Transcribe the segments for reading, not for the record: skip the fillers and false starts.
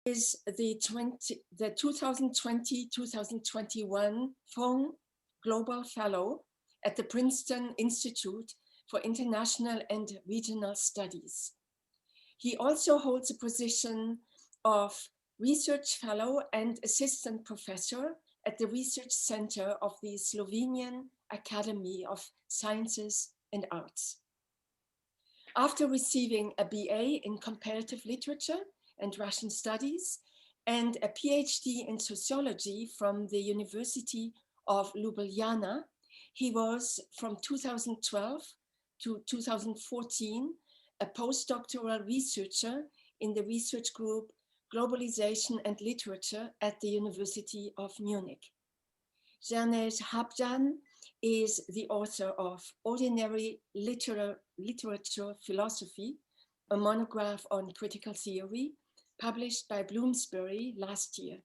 is the 2020-2021 Fong Global Fellow at the Princeton Institute for International and Regional Studies. He also holds a position of Research Fellow and Assistant Professor at the Research Center of the Slovenian Academy of Sciences and Arts. After receiving a BA in Comparative Literature and Russian Studies and a PhD in Sociology from the University of Ljubljana, he was from 2012 to 2014 a postdoctoral researcher in the research group Globalization and Literature at the University of Munich. Jernej Habjan is the author of Ordinary Literature Philosophy, a monograph on critical theory, published by Bloomsbury last year.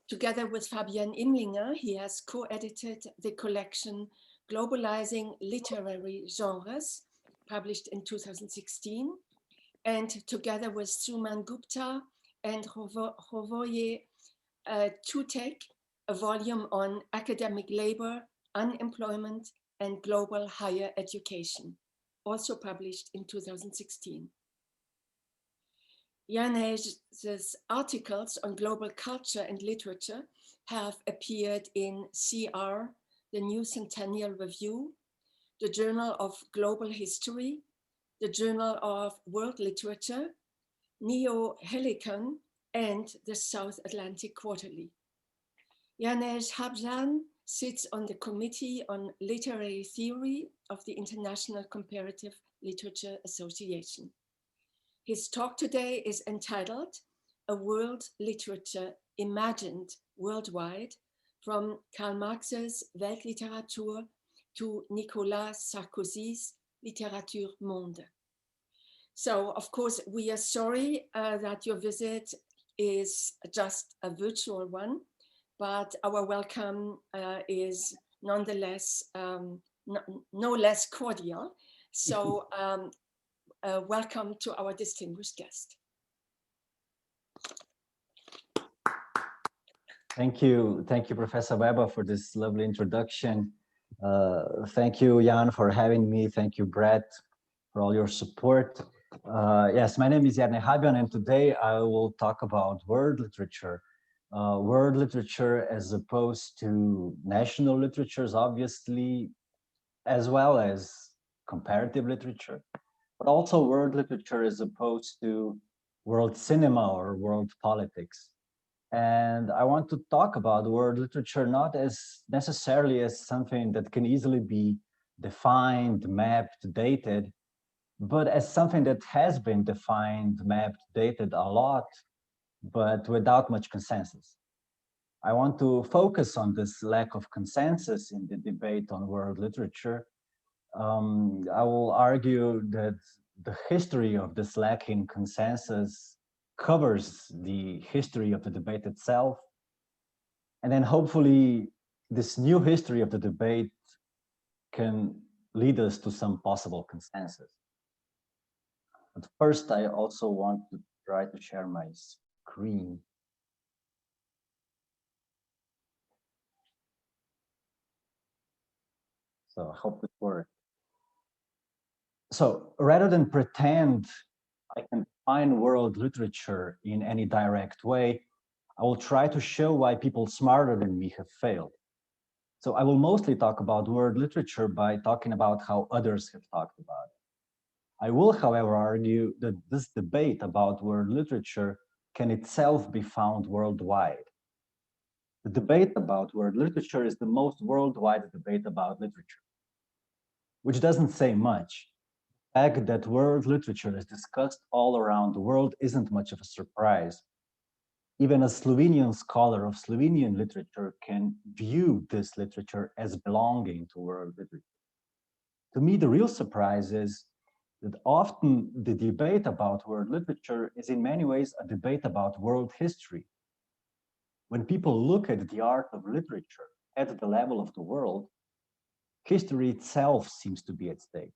Together with Fabienne Imlinger, he has co-edited the collection Globalizing Literary Genres, published in 2016, and together with Suman Gupta and Hovoye Tutek, a volume on academic labor, unemployment, and global higher education, also published in 2016. Jernej's articles on global culture and literature have appeared in CR, the New Centennial Review, the Journal of Global History, the Journal of World Literature, Neo Helicon, and the South Atlantic Quarterly. Jernej Habjan sits on the Committee on Literary Theory of the International Comparative Literature Association. His talk today is entitled A World Literature Imagined Worldwide, from Karl Marx's Weltliteratur to Nicolas Sarkozy's littérature-monde. So, of course, we are sorry that your visit is just a virtual one, but our welcome is nonetheless no less cordial. So welcome to our distinguished guest. Thank you, Professor Weber, for this lovely introduction. Thank you, Jan, for having me. Thank you, Brett, for all your support. Yes, my name is Jernej Habjan, and today I will talk about world literature. World literature as opposed to national literatures, obviously, as well as comparative literature, but also world literature as opposed to world cinema or world politics. And I want to talk about world literature not as necessarily as something that can easily be defined, mapped, dated, but as something that has been defined, mapped, dated a lot, but without much consensus. I want to focus on this lack of consensus in the debate on world literature. I will argue that the history of this lacking consensus covers the history of the debate itself. And then hopefully this new history of the debate can lead us to some possible consensus. But first, I also want to try to share my screen. So I hope it works. So rather than pretend I can define world literature in any direct way, I will try to show why people smarter than me have failed. So I will mostly talk about world literature by talking about how others have talked about it. I will, however, argue that this debate about world literature can itself be found worldwide. The debate about world literature is the most worldwide debate about literature, which doesn't say much. The fact that world literature is discussed all around the world isn't much of a surprise. Even a Slovenian scholar of Slovenian literature can view this literature as belonging to world literature. To me, the real surprise is that often the debate about world literature is in many ways a debate about world history. When people look at the art of literature at the level of the world, history itself seems to be at stake.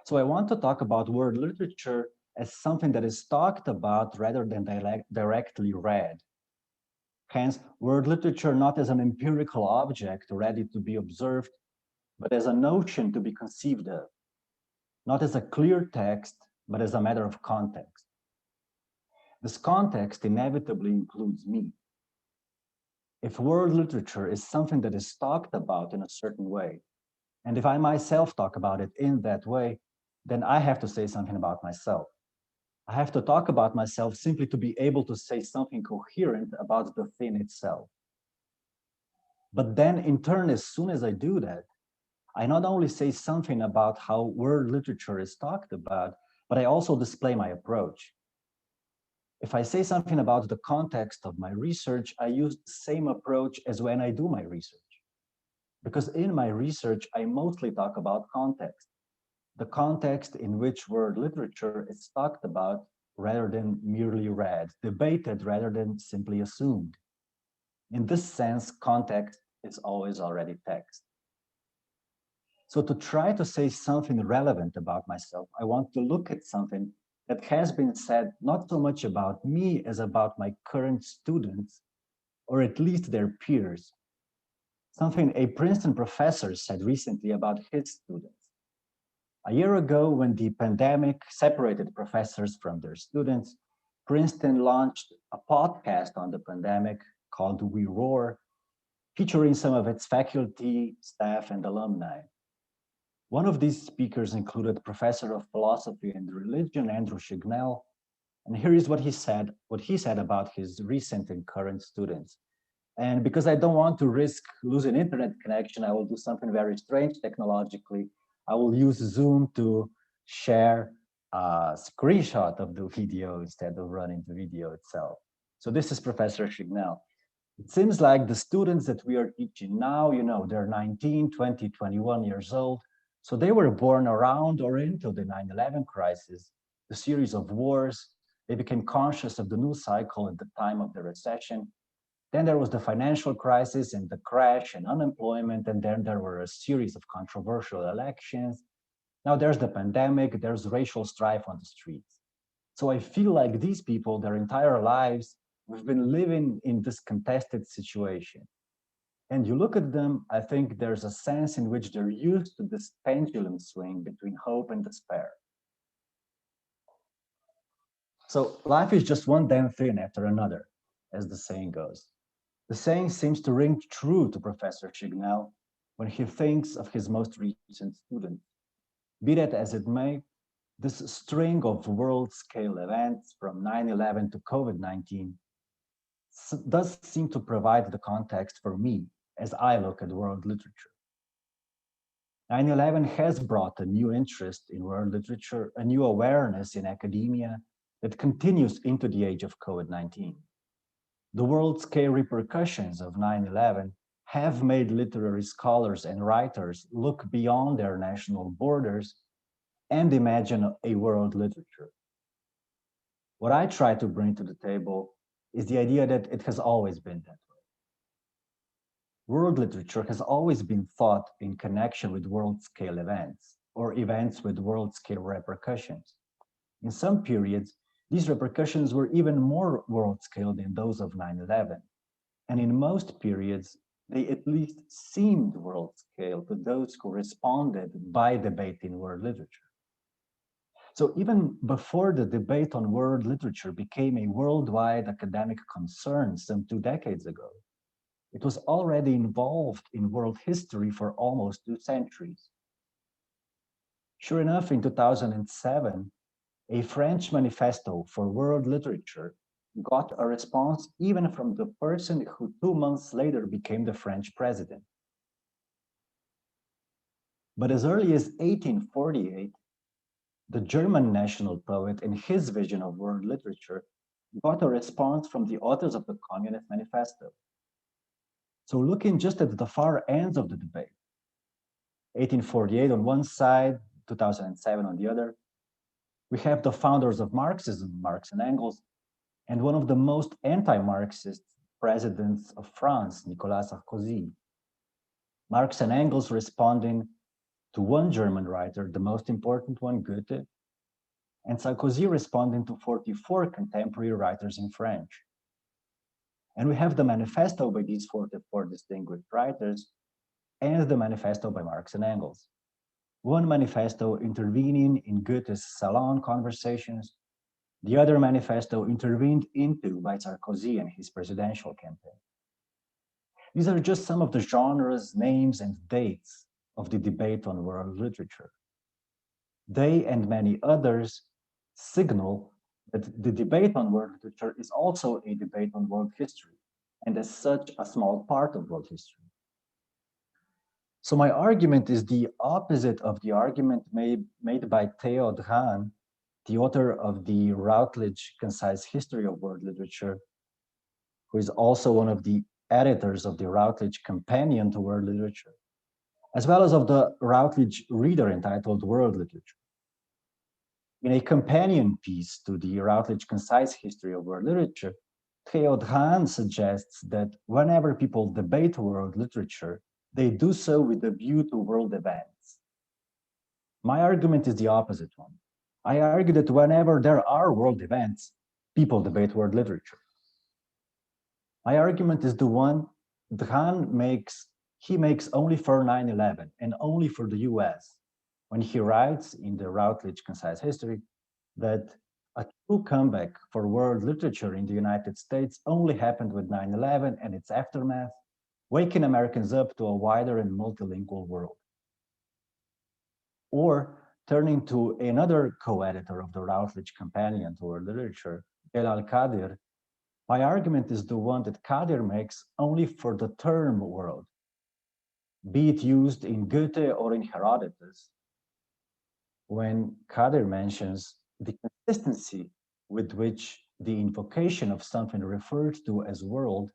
So I want to talk about world literature as something that is talked about rather than directly read. Hence, world literature not as an empirical object ready to be observed, but as a notion to be conceived of, not as a clear text, but as a matter of context. This context inevitably includes me. If world literature is something that is talked about in a certain way, and if I myself talk about it in that way, then I have to say something about myself. I have to talk about myself simply to be able to say something coherent about the thing itself. But then in turn, as soon as I do that, I not only say something about how world literature is talked about, but I also display my approach. If I say something about the context of my research, I use the same approach as when I do my research. Because in my research, I mostly talk about context, the context in which world literature is talked about rather than merely read, debated rather than simply assumed. In this sense, context is always already text. So to try to say something relevant about myself, I want to look at something that has been said not so much about me as about my current students, or at least their peers. Something a Princeton professor said recently about his students. A year ago, when the pandemic separated professors from their students, Princeton launched a podcast on the pandemic called We Roar, featuring some of its faculty, staff, and alumni. One of these speakers included Professor of Philosophy and Religion, Andrew Shignell, and here is what he said about his recent and current students. And because I don't want to risk losing internet connection, I will do something very strange technologically. I will use Zoom to share a screenshot of the video instead of running the video itself. So this is Professor Shignell. It seems like the students that we are teaching now, they're 19, 20, 21 years old. So they were born around or into the 9/11 crisis, the series of wars. They became conscious of the news cycle at the time of the recession. Then there was the financial crisis and the crash and unemployment. And then there were a series of controversial elections. Now there's the pandemic, there's racial strife on the streets. So I feel like these people, their entire lives, we've been living in this contested situation. And you look at them, I think there's a sense in which they're used to this pendulum swing between hope and despair. So life is just one damn thing after another, as the saying goes. The saying seems to ring true to Professor Shignell when he thinks of his most recent students. Be that as it may, this string of world-scale events from 9/11 to COVID-19 does seem to provide the context for me as I look at world literature. 9/11 has brought a new interest in world literature, a new awareness in academia that continues into the age of COVID-19. The world-scale repercussions of 9/11 have made literary scholars and writers look beyond their national borders and imagine a world literature. What I try to bring to the table is the idea that it has always been that way. World literature has always been thought in connection with world-scale events or events with world-scale repercussions. In some periods, these repercussions were even more world-scale than those of 9/11. And in most periods, they at least seemed world-scale to those who responded by debating world literature. So even before the debate on world literature became a worldwide academic concern some 2 decades ago, it was already involved in world history for almost 2 centuries. Sure enough, in 2007, a French manifesto for world literature got a response even from the person who 2 months later became the French president. But as early as 1848, the German national poet, in his vision of world literature, got a response from the authors of the Communist Manifesto. So looking just at the far ends of the debate, 1848 on one side, 2007 on the other, we have the founders of Marxism, Marx and Engels, and one of the most anti-Marxist presidents of France, Nicolas Sarkozy. Marx and Engels responding to one German writer, the most important one, Goethe, and Sarkozy responding to 44 contemporary writers in French. And we have the manifesto by these 44 distinguished writers and the manifesto by Marx and Engels. One manifesto intervening in Goethe's salon conversations, the other manifesto intervened into by Sarkozy in his presidential campaign. These are just some of the genres, names, and dates of the debate on world literature. They and many others signal that the debate on world literature is also a debate on world history, and as such, a small part of world history. So my argument is the opposite of the argument made by Theo Dran, the author of the Routledge Concise History of World Literature, who is also one of the editors of the Routledge Companion to World Literature, as well as of the Routledge Reader entitled World Literature. In a companion piece to the Routledge Concise History of World Literature, Theo Dran suggests that whenever people debate world literature, they do so with a view to world events. My argument is the opposite one. I argue that whenever there are world events, people debate world literature. My argument is the one Dran makes only for 9/11 and only for the US, when he writes in the Routledge Concise History that a true comeback for world literature in the United States only happened with 9/11 and its aftermath, waking Americans up to a wider and multilingual world. Or turning to another co-editor of the Routledge Companion to World Literature, Elal Kadir, my argument is the one that Kadir makes only for the term world, be it used in Goethe or in Herodotus, when Kadir mentions the consistency with which the invocation of something referred to as world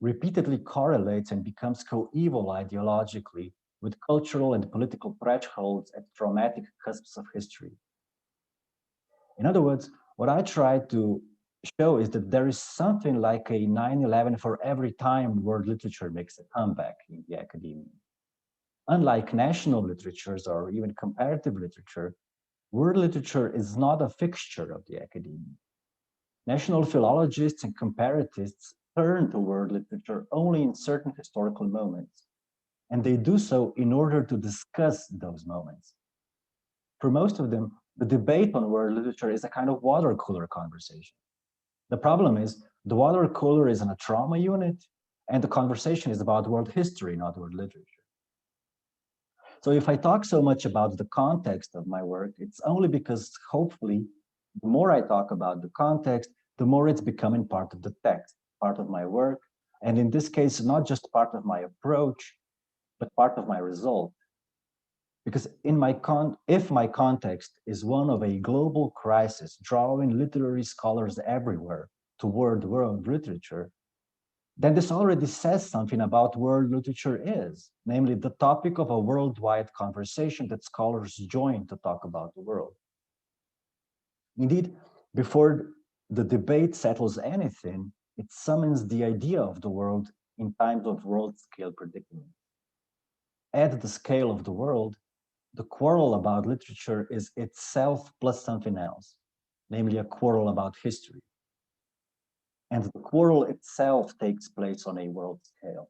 repeatedly correlates and becomes coeval ideologically with cultural and political thresholds at traumatic cusps of history. In other words, what I try to show is that there is something like a 9/11 for every time world literature makes a comeback in the academia. Unlike national literatures or even comparative literature, world literature is not a fixture of the academia. National philologists and comparatists turn to world literature only in certain historical moments, and they do so in order to discuss those moments. For most of them, the debate on world literature is a kind of water cooler conversation. The problem is the water cooler is in a trauma unit, and the conversation is about world history, not world literature. So if I talk so much about the context of my work, it's only because hopefully, the more I talk about the context, the more it's becoming part of the text, part of my work, and in this case, not just part of my approach, but part of my result. Because if my context is one of a global crisis drawing literary scholars everywhere toward world literature, then this already says something about world literature is, namely the topic of a worldwide conversation that scholars join to talk about the world. Indeed, before the debate settles anything, it summons the idea of the world in times of world-scale predicament. At the scale of the world, the quarrel about literature is itself plus something else, namely a quarrel about history. And the quarrel itself takes place on a world scale,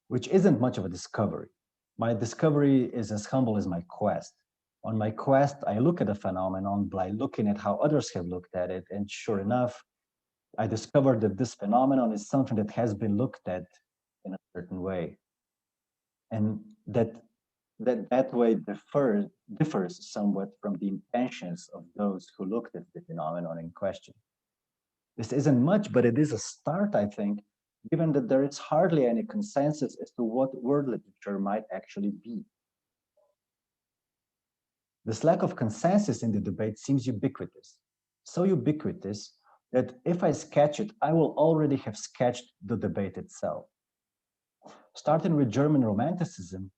which isn't much of a discovery. My discovery is as humble as my quest. On my quest, I look at a phenomenon by looking at how others have looked at it, and sure enough, I discovered that this phenomenon is something that has been looked at in a certain way, and that way differs somewhat from the intentions of those who looked at the phenomenon in question. This isn't much, but it is a start, I think, given that there is hardly any consensus as to what world literature might actually be. This lack of consensus in the debate seems ubiquitous, so ubiquitous that if I sketch it, I will already have sketched the debate itself. Starting with German Romanticism,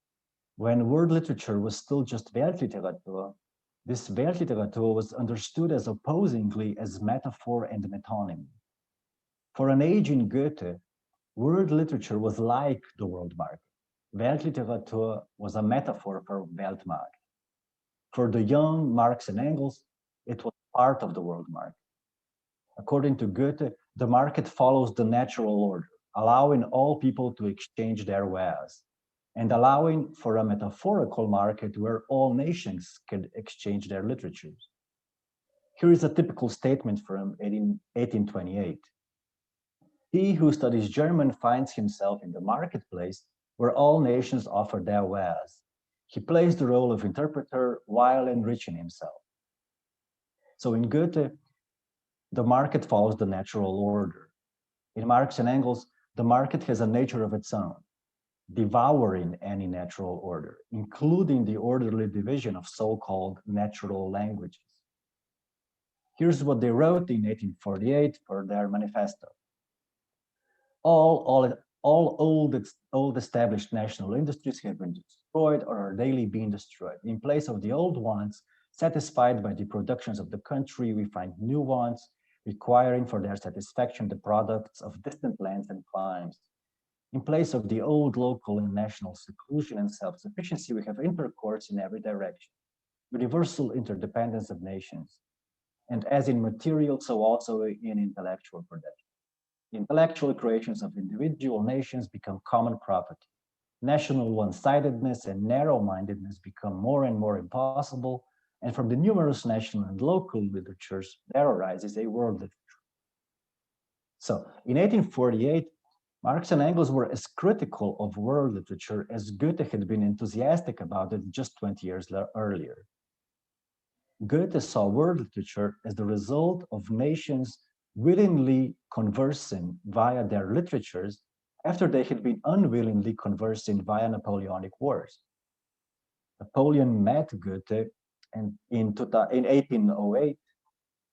when world literature was still just Weltliteratur, this Weltliteratur was understood as opposingly as metaphor and metonymy. For an age in Goethe, world literature was like the world market. Weltliteratur was a metaphor for Weltmarkt. For the young Marx and Engels, it was part of the world market. According to Goethe, the market follows the natural order, allowing all people to exchange their wares, and allowing for a metaphorical market where all nations could exchange their literatures. Here is a typical statement from 1828. He who studies German finds himself in the marketplace where all nations offer their wares. He plays the role of interpreter while enriching himself. So in Goethe, the market follows the natural order. In Marx and Engels, the market has a nature of its own, devouring any natural order, including the orderly division of so-called natural languages. Here's what they wrote in 1848 for their manifesto. All old established national industries have been destroyed or are daily being destroyed. In place of the old ones, satisfied by the productions of the country, we find new ones, requiring for their satisfaction the products of distant lands and climes. In place of the old local and national seclusion and self-sufficiency, we have intercourse in every direction, universal interdependence of nations. And as in material, so also in intellectual production. The intellectual creations of individual nations become common property. National one-sidedness and narrow-mindedness become more and more impossible, and from the numerous national and local literatures, there arises a world literature. So, in 1848, Marx and Engels were as critical of world literature as Goethe had been enthusiastic about it just 20 years earlier. Goethe saw world literature as the result of nations willingly conversing via their literatures after they had been unwillingly conversing via Napoleonic wars. Napoleon met Goethe in 1808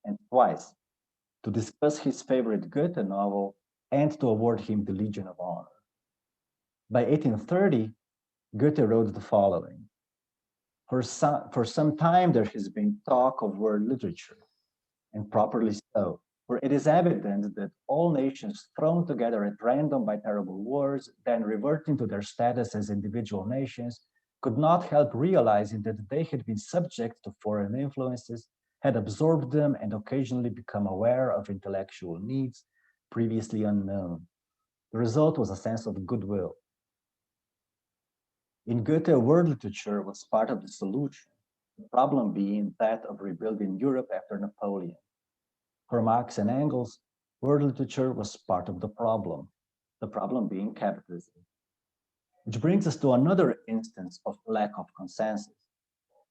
and twice to discuss his favorite Goethe novel and to award him the Legion of Honor. By 1830, Goethe wrote the following. For some time there has been talk of world literature, and properly so, for it is evident that all nations thrown together at random by terrible wars, then reverting to their status as individual nations, could not help realizing that they had been subject to foreign influences, had absorbed them, and occasionally become aware of intellectual needs previously unknown. The result was a sense of goodwill. In Goethe, world literature was part of the solution, the problem being that of rebuilding Europe after Napoleon. For Marx and Engels, world literature was part of the problem being capitalism. Which brings us to another instance of lack of consensus.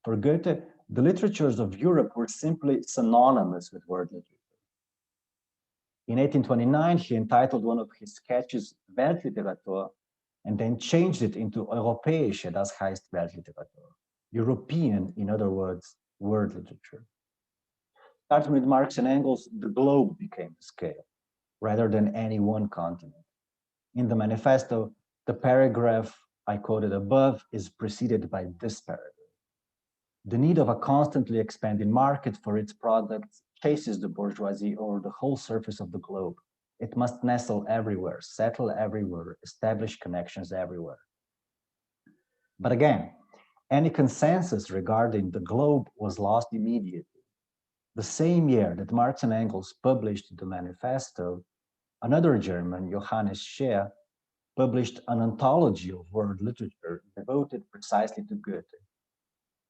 For Goethe, the literatures of Europe were simply synonymous with world literature. In 1829, he entitled one of his sketches Weltliteratur, and then changed it into Europäische, das heißt Weltliteratur. European, in other words, world literature. Starting with Marx and Engels, the globe became the scale, rather than any one continent. In the manifesto, the paragraph I quoted above is preceded by this paragraph. The need of a constantly expanding market for its products chases the bourgeoisie over the whole surface of the globe. It must nestle everywhere, settle everywhere, establish connections everywhere. But again, any consensus regarding the globe was lost immediately. The same year that Marx and Engels published the manifesto, another German, Johannes Scheer, published an anthology of world literature devoted precisely to Goethe.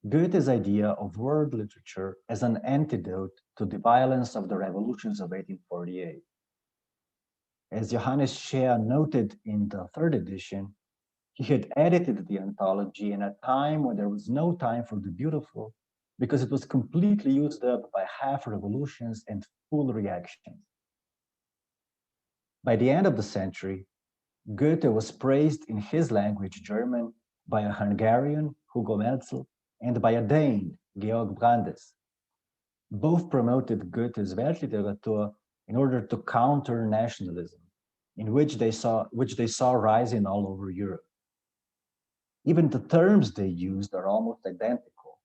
Goethe's idea of world literature as an antidote to the violence of the revolutions of 1848. As Johannes Scheer noted in the third edition, he had edited the anthology in a time when there was no time for the beautiful, because it was completely used up by half revolutions and full reactions. By the end of the century, Goethe was praised in his language, German, by a Hungarian, Hugo Melzel, and by a Dane, Georg Brandes. Both promoted Goethe's Weltliteratur in order to counter nationalism, which they saw rising all over Europe. Even the terms they used are almost identical.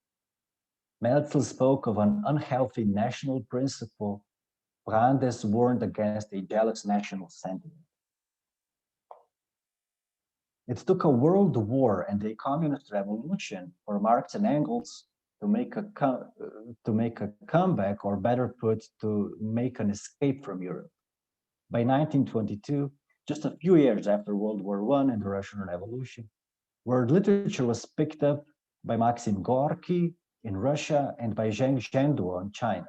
Melzel spoke of an unhealthy national principle. Brandes warned against a jealous national sentiment. It took a world war and a communist revolution for Marx and Engels to make a comeback, or better put, to make an escape from Europe. By 1922, just a few years after World War I and the Russian Revolution, world literature was picked up by Maxim Gorky in Russia and by Zheng in China.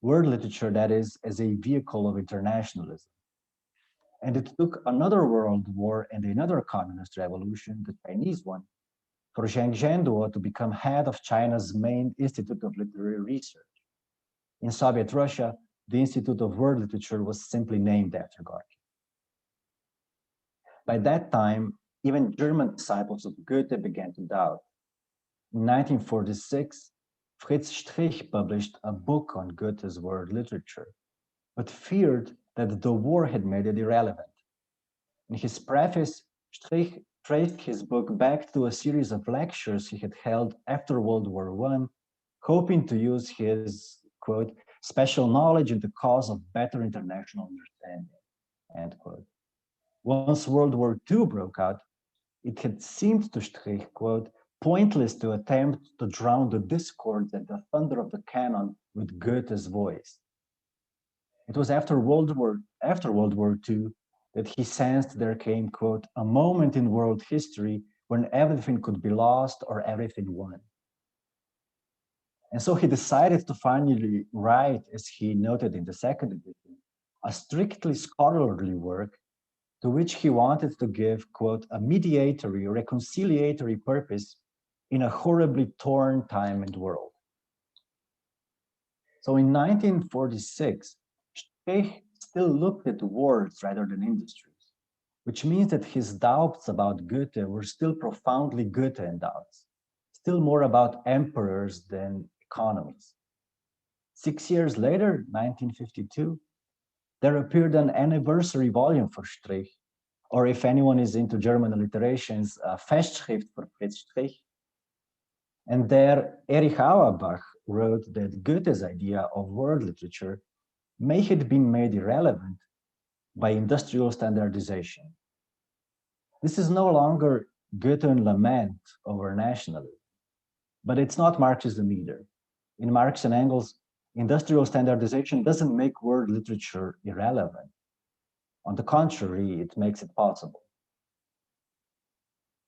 World literature, that is, as a vehicle of internationalism. And it took another world war and another communist revolution, the Chinese one, for Zheng to become head of China's main Institute of Literary Research. In Soviet Russia, the Institute of World Literature was simply named after Gorky. By that time, even German disciples of Goethe began to doubt. In 1946, Fritz Strich published a book on Goethe's world literature, but feared that the war had made it irrelevant. In his preface, Strich traced his book back to a series of lectures he had held after World War I, hoping to use his, quote, special knowledge in the cause of better international understanding, end quote. Once World War II broke out, it had seemed to Strich, quote, pointless to attempt to drown the discords and the thunder of the cannon with Goethe's voice. It was after World War II that he sensed there came, quote, a moment in world history when everything could be lost or everything won. And so he decided to finally write, as he noted in the second edition, a strictly scholarly work to which he wanted to give, quote, a mediatory, reconciliatory purpose in a horribly torn time and world. So in 1946, Strich still looked at words rather than industries, which means that his doubts about Goethe were still profoundly Goethean doubts, still more about emperors than economies. 6 years later, 1952, there appeared an anniversary volume for Strich, or if anyone is into German alliterations, a Festschrift for Fritz Strich. And there, Erich Auerbach wrote that Goethe's idea of world literature may have been made irrelevant by industrial standardization. This is no longer Goethean lament over nationalism, but it's not Marxism either. In Marx and Engels, industrial standardization doesn't make world literature irrelevant. On the contrary, it makes it possible.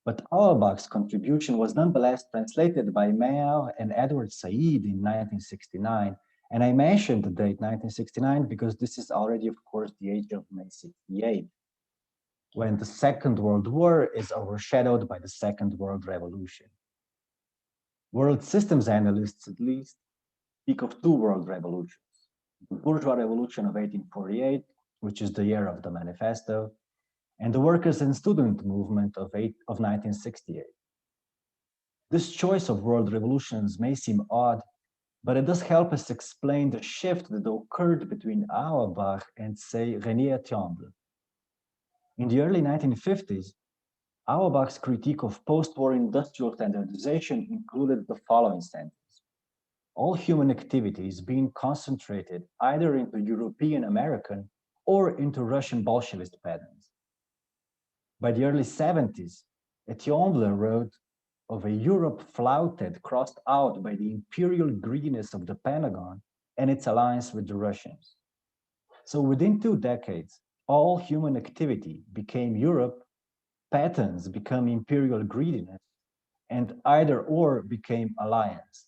But Auerbach's contribution was nonetheless translated by Meyer and Edward Said in 1969. And I mentioned the date 1969 because this is already, of course, the age of May 68, when the Second World War is overshadowed by the Second World Revolution. World systems analysts, at least, speak of two world revolutions. The bourgeois revolution of 1848, which is the year of the manifesto, and the workers' and student movement of 1968. This choice of world revolutions may seem odd, but it does help us explain the shift that occurred between Auerbach and, say, René Etienne. In the early 1950s, Auerbach's critique of post-war industrial standardization included the following sentence: all human activities being concentrated either into European American or into Russian Bolshevist patterns. By the early 70s, Etienne wrote of a Europe flouted, crossed out by the imperial greediness of the Pentagon and its alliance with the Russians. So within 2 decades, all human activity became Europe, patterns become imperial greediness, and either or became alliance.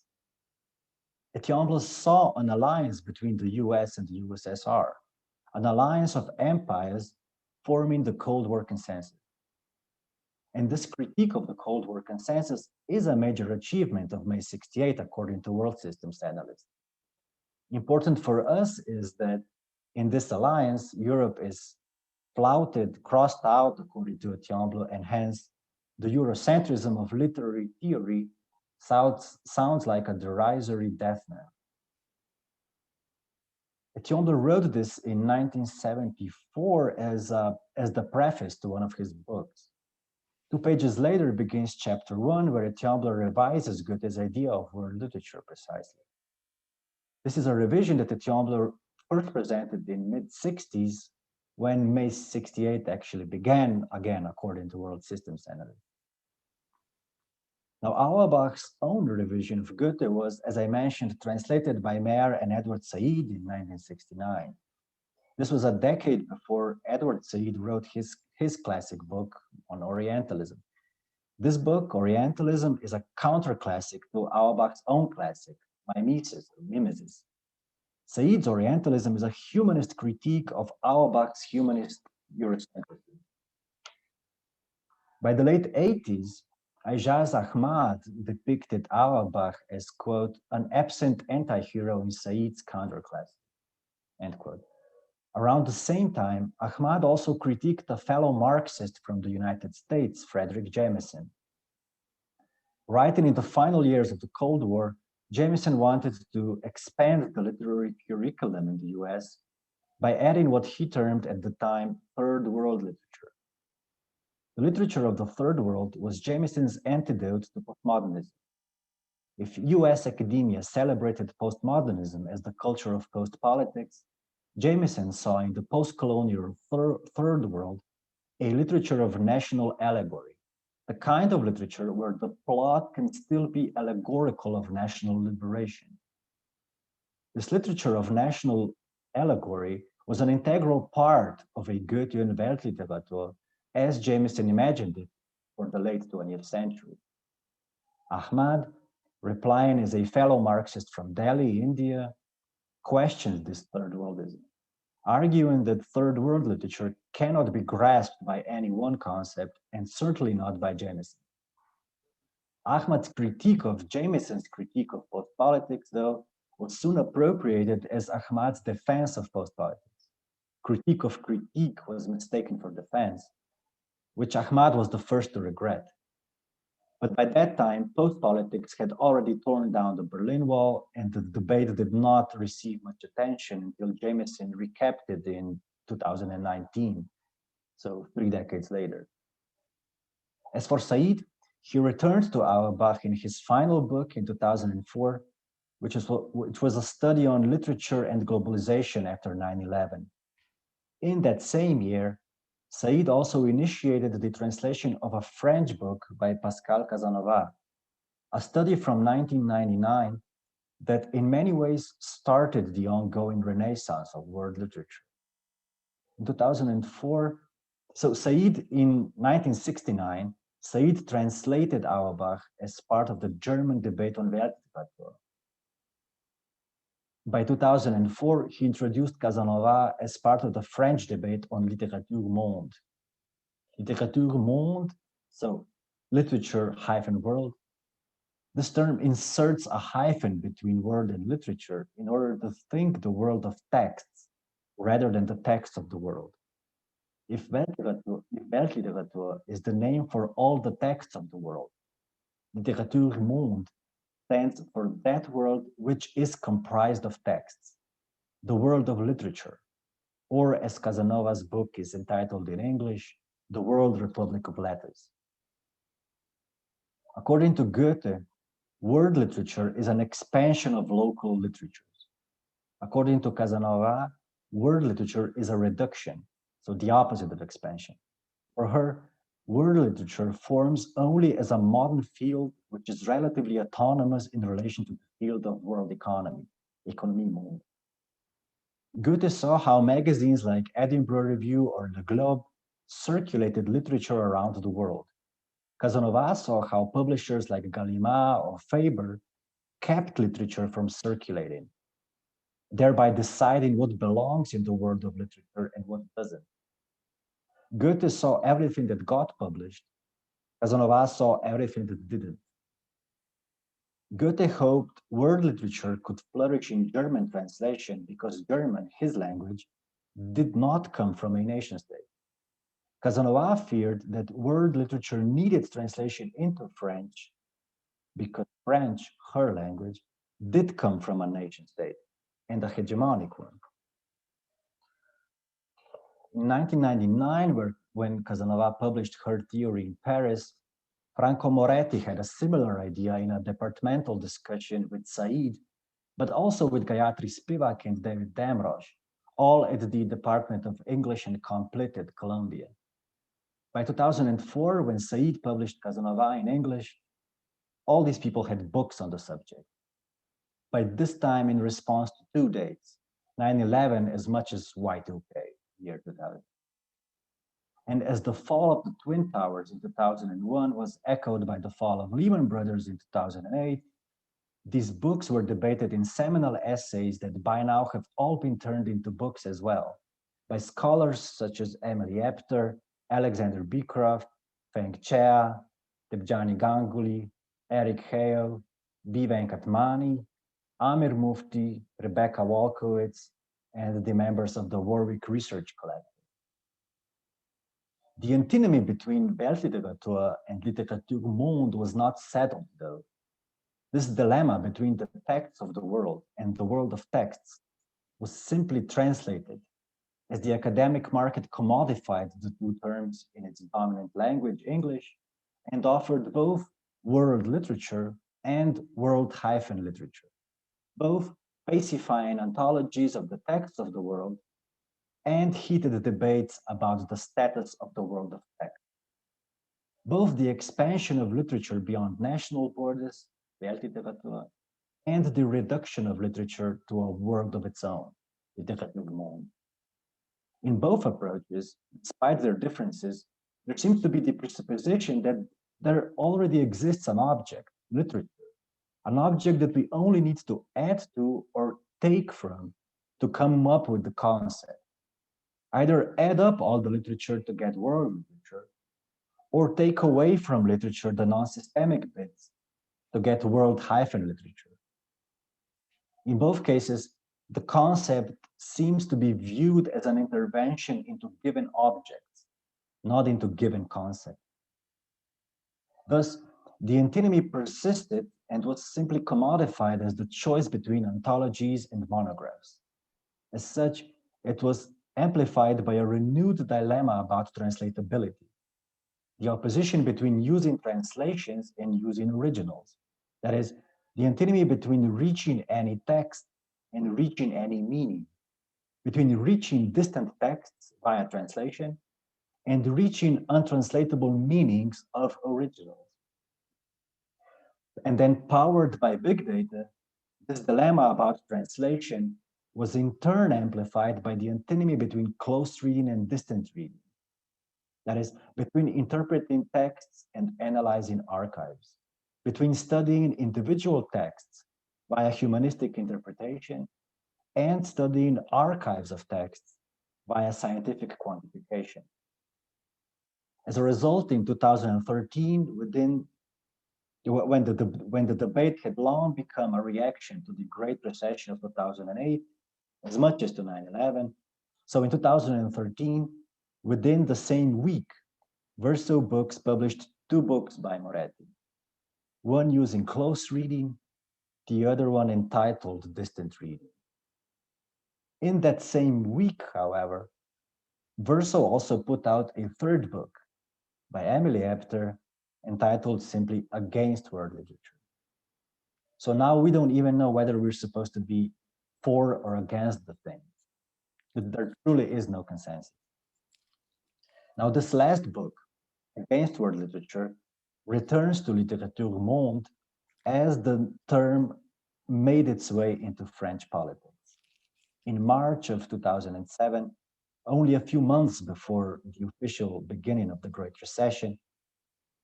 Etienne saw an alliance between the US and the USSR, an alliance of empires forming the Cold War consensus. And this critique of the Cold War consensus is a major achievement of May 68, according to world systems analysts. Important for us is that in this alliance, Europe is flouted, crossed out, according to Etienne, and hence the Eurocentrism of literary theory sounds like a derisory death knell. Etienne wrote this in 1974 as the preface to one of his books. 2 pages later begins chapter 1, where Etienne revises Goethe's idea of world literature precisely. This is a revision that Etienne first presented in mid-60s, when May 68 actually began, again, according to world systems analysts. Now, Auerbach's own revision of Goethe was, as I mentioned, translated by Mayer and Edward Said in 1969. This was a decade before Edward Said wrote his classic book on Orientalism. This book, Orientalism, is a counter-classic to Auerbach's own classic, Mimesis. Said's Orientalism is a humanist critique of Auerbach's humanist Eurocentrism. By the late 80s, Ijaz Ahmad depicted Auerbach as, quote, an absent anti-hero in Said's counterclassic, end quote. Around the same time, Ahmad also critiqued a fellow Marxist from the United States, Frederick Jameson. Writing in the final years of the Cold War, Jameson wanted to expand the literary curriculum in the US by adding what he termed at the time Third World literature. The literature of the Third World was Jameson's antidote to postmodernism. If US academia celebrated postmodernism as the culture of post-politics, Jameson saw in the post-colonial Third World a literature of national allegory, the kind of literature where the plot can still be allegorical of national liberation. This literature of national allegory was an integral part of a Goethean Weltliteratur as Jameson imagined it for the late 20th century. Ahmad, replying as a fellow Marxist from Delhi, India, questions this third worldism, arguing that third world literature cannot be grasped by any one concept and certainly not by Jameson. Ahmad's critique of Jameson's critique of post-politics, though, was soon appropriated as Ahmad's defense of post-politics. Critique of critique was mistaken for defense, which Ahmad was the first to regret. But by that time, post-politics had already torn down the Berlin Wall, and the debate did not receive much attention until Jameson recapped it in 2019, so 3 decades later. As for Said, he returned to Auerbach in his final book in 2004, which was a study on literature and globalization after 9/11. In that same year, Said also initiated the translation of a French book by Pascal Casanova, a study from 1999 that in many ways started the ongoing renaissance of world literature. In 2004, so Said in 1969, Said translated Auerbach as part of the German debate on Weltliteratur. By 2004, he introduced Casanova as part of the French debate on littérature-monde. Littérature-monde, so literature-world. This term inserts a hyphen between word and literature in order to think the world of texts rather than the text of the world. If Weltliteratur is the name for all the texts of the world, littérature-monde stands for that world which is comprised of texts, the world of literature, or as Casanova's book is entitled in English, The World Republic of Letters. According to Goethe, world literature is an expansion of local literatures. According to Casanova, world literature is a reduction, so the opposite of expansion. For her, world literature forms only as a modern field which is relatively autonomous in relation to the field of world economy, économie monde. Goethe saw how magazines like Edinburgh Review or The Globe circulated literature around the world. Casanova saw how publishers like Gallimard or Faber kept literature from circulating, thereby deciding what belongs in the world of literature and what doesn't. Goethe saw everything that got published. Casanova saw everything that didn't. Goethe hoped world literature could flourish in German translation because German, his language, did not come from a nation state. Casanova feared that world literature needed translation into French because French, her language, did come from a nation state and a hegemonic one. In 1999, when Casanova published her theory in Paris, Franco Moretti had a similar idea in a departmental discussion with Said, but also with Gayatri Spivak and David Damrosch, all at the Department of English and Complete at Columbia. By 2004, when Said published Casanova in English, All these people had books on the subject. By this time, in response to two dates, 9/11 as much as Y2K, year 2000. And as the fall of the Twin Towers in 2001 was echoed by the fall of Lehman Brothers in 2008, these books were debated in seminal essays that by now have all been turned into books as well, by scholars such as Emily Apter, Alexander Beecroft, Feng Chia, Debjani Ganguly, Eric Hale, B. Venkatmani, Amir Mufti, Rebecca Walkowitz, and the members of the Warwick Research Collective. The antinomy between Weltliteratur and littérature-monde was not settled, though. This dilemma between the texts of the world and the world of texts was simply translated as the academic market commodified the two terms in its dominant language, English, and offered both world literature and world-literature, both pacifying ontologies of the texts of the world and heated debates about the status of the world of text. Both the expansion of literature beyond national borders, Weltliteratur, and the reduction of literature to a world of its own, littérature-monde. In both approaches, despite their differences, there seems to be the presupposition that there already exists an object, literature, an object that we only need to add to or take from to come up with the concept. Either add up all the literature to get world literature, or take away from literature the non-systemic bits to get world-literature. In both cases, the concept seems to be viewed as an intervention into given objects, not into given concepts. Thus, the antinomy persisted and was simply commodified as the choice between anthologies and monographs. As such, it was amplified by a renewed dilemma about translatability, the opposition between using translations and using originals. That is, the antinomy between reaching any text and reaching any meaning, between reaching distant texts via translation and reaching untranslatable meanings of originals. And then, powered by big data, this dilemma about translation was in turn amplified by the antinomy between close reading and distant reading. That is, between interpreting texts and analyzing archives, between studying individual texts via humanistic interpretation and studying archives of texts via scientific quantification. As a result, in 2013, when the debate had long become a reaction to the Great Recession of 2008, as much as to 9/11, so in 2013, within the same week, Verso Books published two books by Moretti, one using close reading, the other one entitled Distant Reading. In that same week, however, Verso also put out a third book by Emily Apter entitled simply Against World Literature. So now we don't even know whether we're supposed to be for or against the thing. There truly is no consensus. Now this last book, Against World Literature, returns to littérature-monde as the term made its way into French politics. In March of 2007, only a few months before the official beginning of the Great Recession,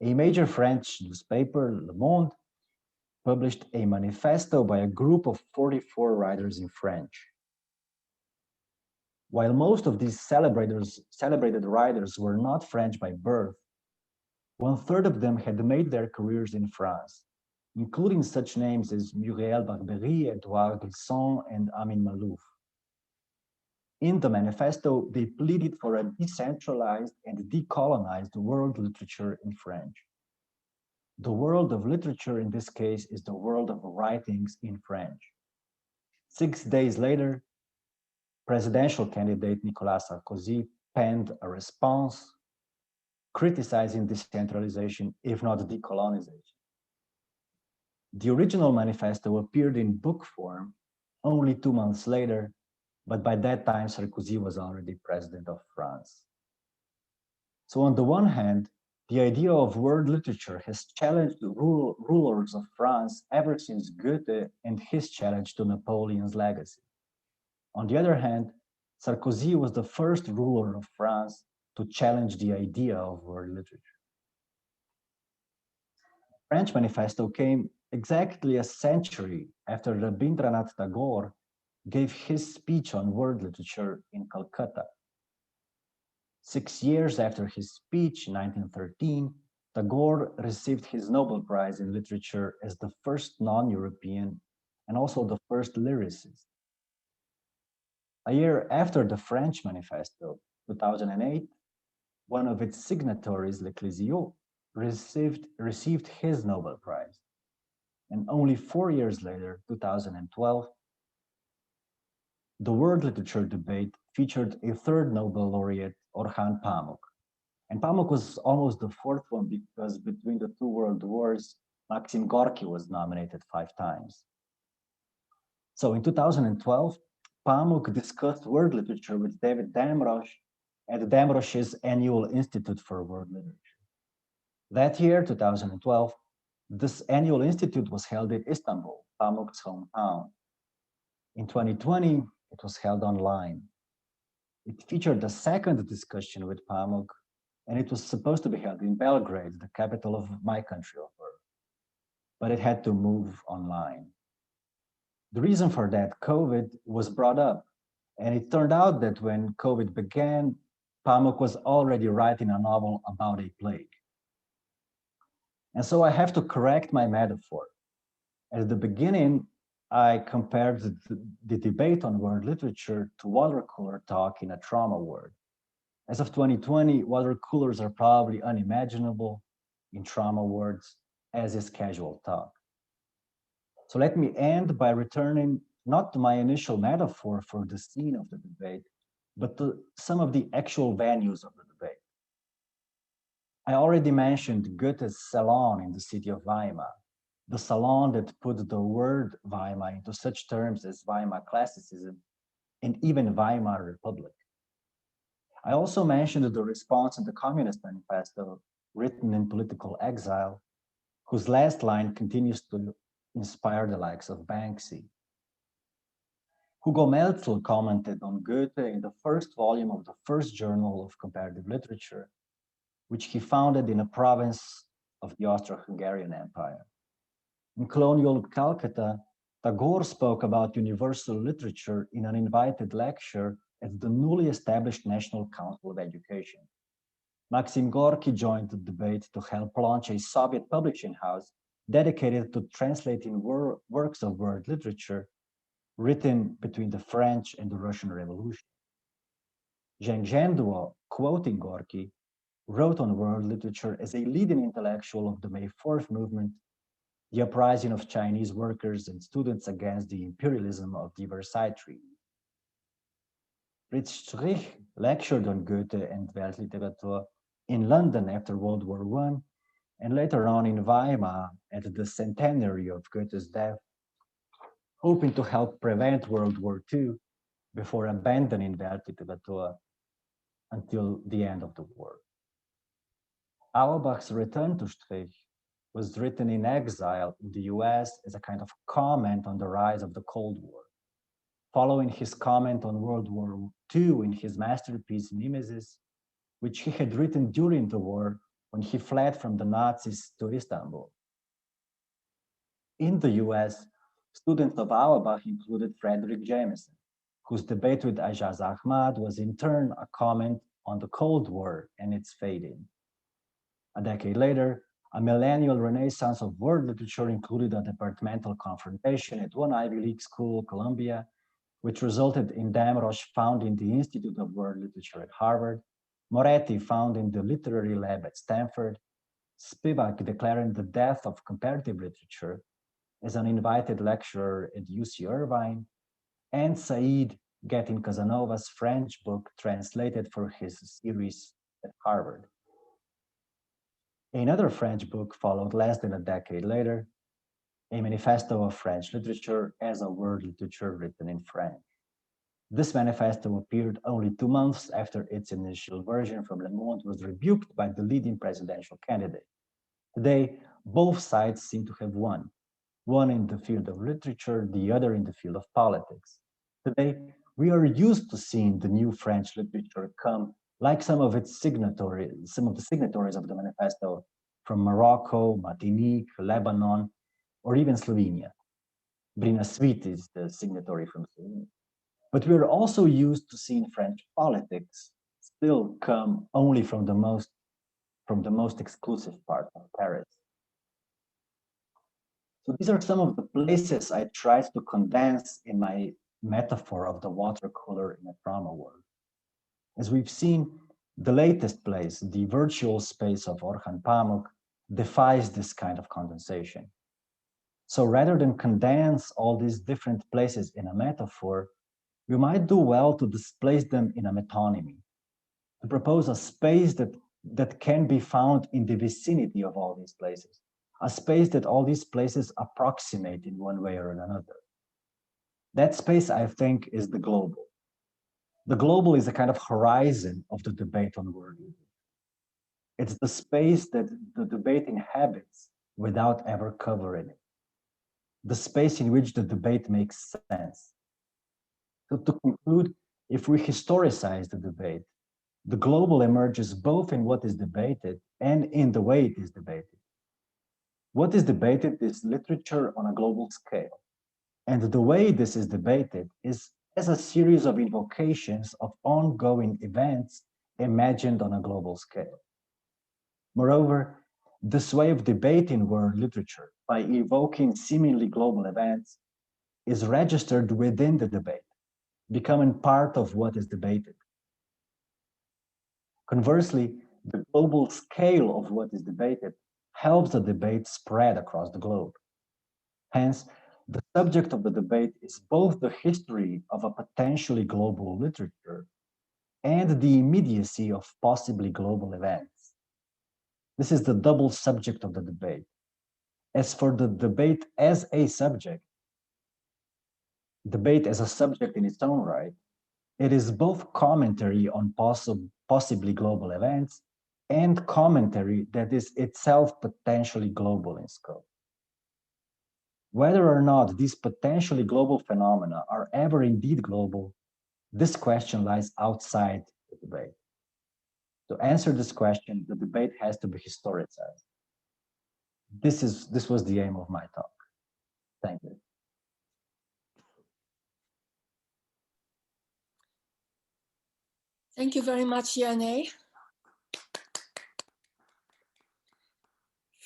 a major French newspaper, Le Monde, published a manifesto by a group of 44 writers in French. While most of these celebrated writers were not French by birth, 1/3 of them had made their careers in France, including such names as Muriel Barbery, Edouard Glissant, and Amin Malouf. In the manifesto, they pleaded for a decentralized and decolonized world literature in French. The world of literature in this case is the world of writings in French. 6 days later, presidential candidate Nicolas Sarkozy penned a response criticizing decentralization, if not decolonization. The original manifesto appeared in book form only 2 months later, but by that time Sarkozy was already president of France. So on the one hand, The idea of world literature has challenged the rulers of France ever since Goethe and his challenge to Napoleon's legacy. On the other hand, Sarkozy was the first ruler of France to challenge the idea of world literature. French Manifesto came exactly a century after Rabindranath Tagore gave his speech on world literature in Calcutta. 6 years after his speech in 1913, Tagore received his Nobel Prize in Literature as the first non-European and also the first lyricist. A year after the French Manifesto, 2008, one of its signatories, Leclisio, received his Nobel Prize. And only 4 years later, 2012, the world literature debate featured a third Nobel laureate, Orhan Pamuk. And Pamuk was almost the fourth one because between the two world wars, Maxim Gorky was nominated 5 times. So in 2012, Pamuk discussed world literature with David Damrosch at Damrosch's Annual Institute for World Literature. That year, 2012, this annual institute was held in Istanbul, Pamuk's hometown. In 2020, it was held online. It featured a second discussion with Pamuk, and it was supposed to be held in Belgrade, the capital of my country of birth. But it had to move online. The reason for that, COVID was brought up, and it turned out that when COVID began, Pamuk was already writing a novel about a plague. And so I have to correct my metaphor. At the beginning, I compared the debate on world literature to water cooler talk in a trauma ward. As of 2020, water coolers are probably unimaginable in trauma wards, as is casual talk. So let me end by returning not to my initial metaphor for the scene of the debate, but to some of the actual venues of the debate. I already mentioned Goethe's salon in the city of Weimar, the salon that put the word Weimar into such terms as Weimar classicism and even Weimar Republic. I also mentioned the response in the Communist Manifesto written in political exile, whose last line continues to inspire the likes of Banksy. Hugo Melzel commented on Goethe in the first volume of the first journal of comparative literature, which he founded in a province of the Austro-Hungarian Empire. In colonial Calcutta, Tagore spoke about universal literature in an invited lecture at the newly established National Council of Education. Maxim Gorky joined the debate to help launch a Soviet publishing house dedicated to translating works of world literature written between the French and the Russian Revolution. Zheng, quoting Gorky, wrote on world literature as a leading intellectual of the May 4th movement, the uprising of Chinese workers and students against the imperialism of the Versailles Treaty. Strich lectured on Goethe and Weltliteratur in London after World War I, and later on in Weimar at the centenary of Goethe's death, hoping to help prevent World War II before abandoning Weltliteratur until the end of the war. Auerbach's return to Strich was written in exile in the US as a kind of comment on the rise of the Cold War. Following his comment on World War II in his masterpiece Nemesis, which he had written during the war when he fled from the Nazis to Istanbul. In the US, students of Auerbach included Frederick Jameson, whose debate with Ajaz Ahmad was in turn a comment on the Cold War and its fading. A decade later, a millennial renaissance of world literature included a departmental confrontation at one Ivy League school, Columbia, which resulted in Damrosch founding the Institute of World Literature at Harvard, Moretti founding the Literary Lab at Stanford, Spivak declaring the death of comparative literature as an invited lecturer at UC Irvine, and Said getting Casanova's French book translated for his series at Harvard. Another French book followed less than a decade later, a manifesto of French literature as a world literature written in French. This manifesto appeared only 2 months after its initial version from Le Monde was rebuked by the leading presidential candidate. Today, both sides seem to have won, one in the field of literature, the other in the field of politics. Today, we are used to seeing the new French literature come, like some of the signatories of the manifesto, from Morocco, Martinique, Lebanon, or even Slovenia. Brina Svit is the signatory from Slovenia. But we are also used to seeing French politics still come only from the most exclusive part of Paris. So these are some of the places I tried to condense in my metaphor of the watercolor in a drama world. As we've seen, the latest place, the virtual space of Orhan Pamuk, defies this kind of condensation. So rather than condense all these different places in a metaphor, we might do well to displace them in a metonymy, to propose a space that can be found in the vicinity of all these places, a space that all these places approximate in one way or another. That space, I think, is the global. The global is a kind of horizon of the debate on world. It's the space that the debate inhabits without ever covering it. The space in which the debate makes sense. So to conclude, if we historicize the debate, the global emerges both in what is debated and in the way it is debated. What is debated is literature on a global scale. And the way this is debated is as a series of invocations of ongoing events imagined on a global scale. Moreover, this way of debating world literature by evoking seemingly global events is registered within the debate, becoming part of what is debated. Conversely, the global scale of what is debated helps the debate spread across the globe. Hence, the subject of the debate is both the history of a potentially global literature and the immediacy of possibly global events. This is the double subject of the debate. As for the debate as a subject, debate as a subject in its own right, it is both commentary on possibly global events and commentary that is itself potentially global in scope. Whether or not these potentially global phenomena are ever indeed global, this question lies outside the debate. To answer this question, the debate has to be historicized. This was the aim of my talk. Thank you. Thank you very much, Jernej,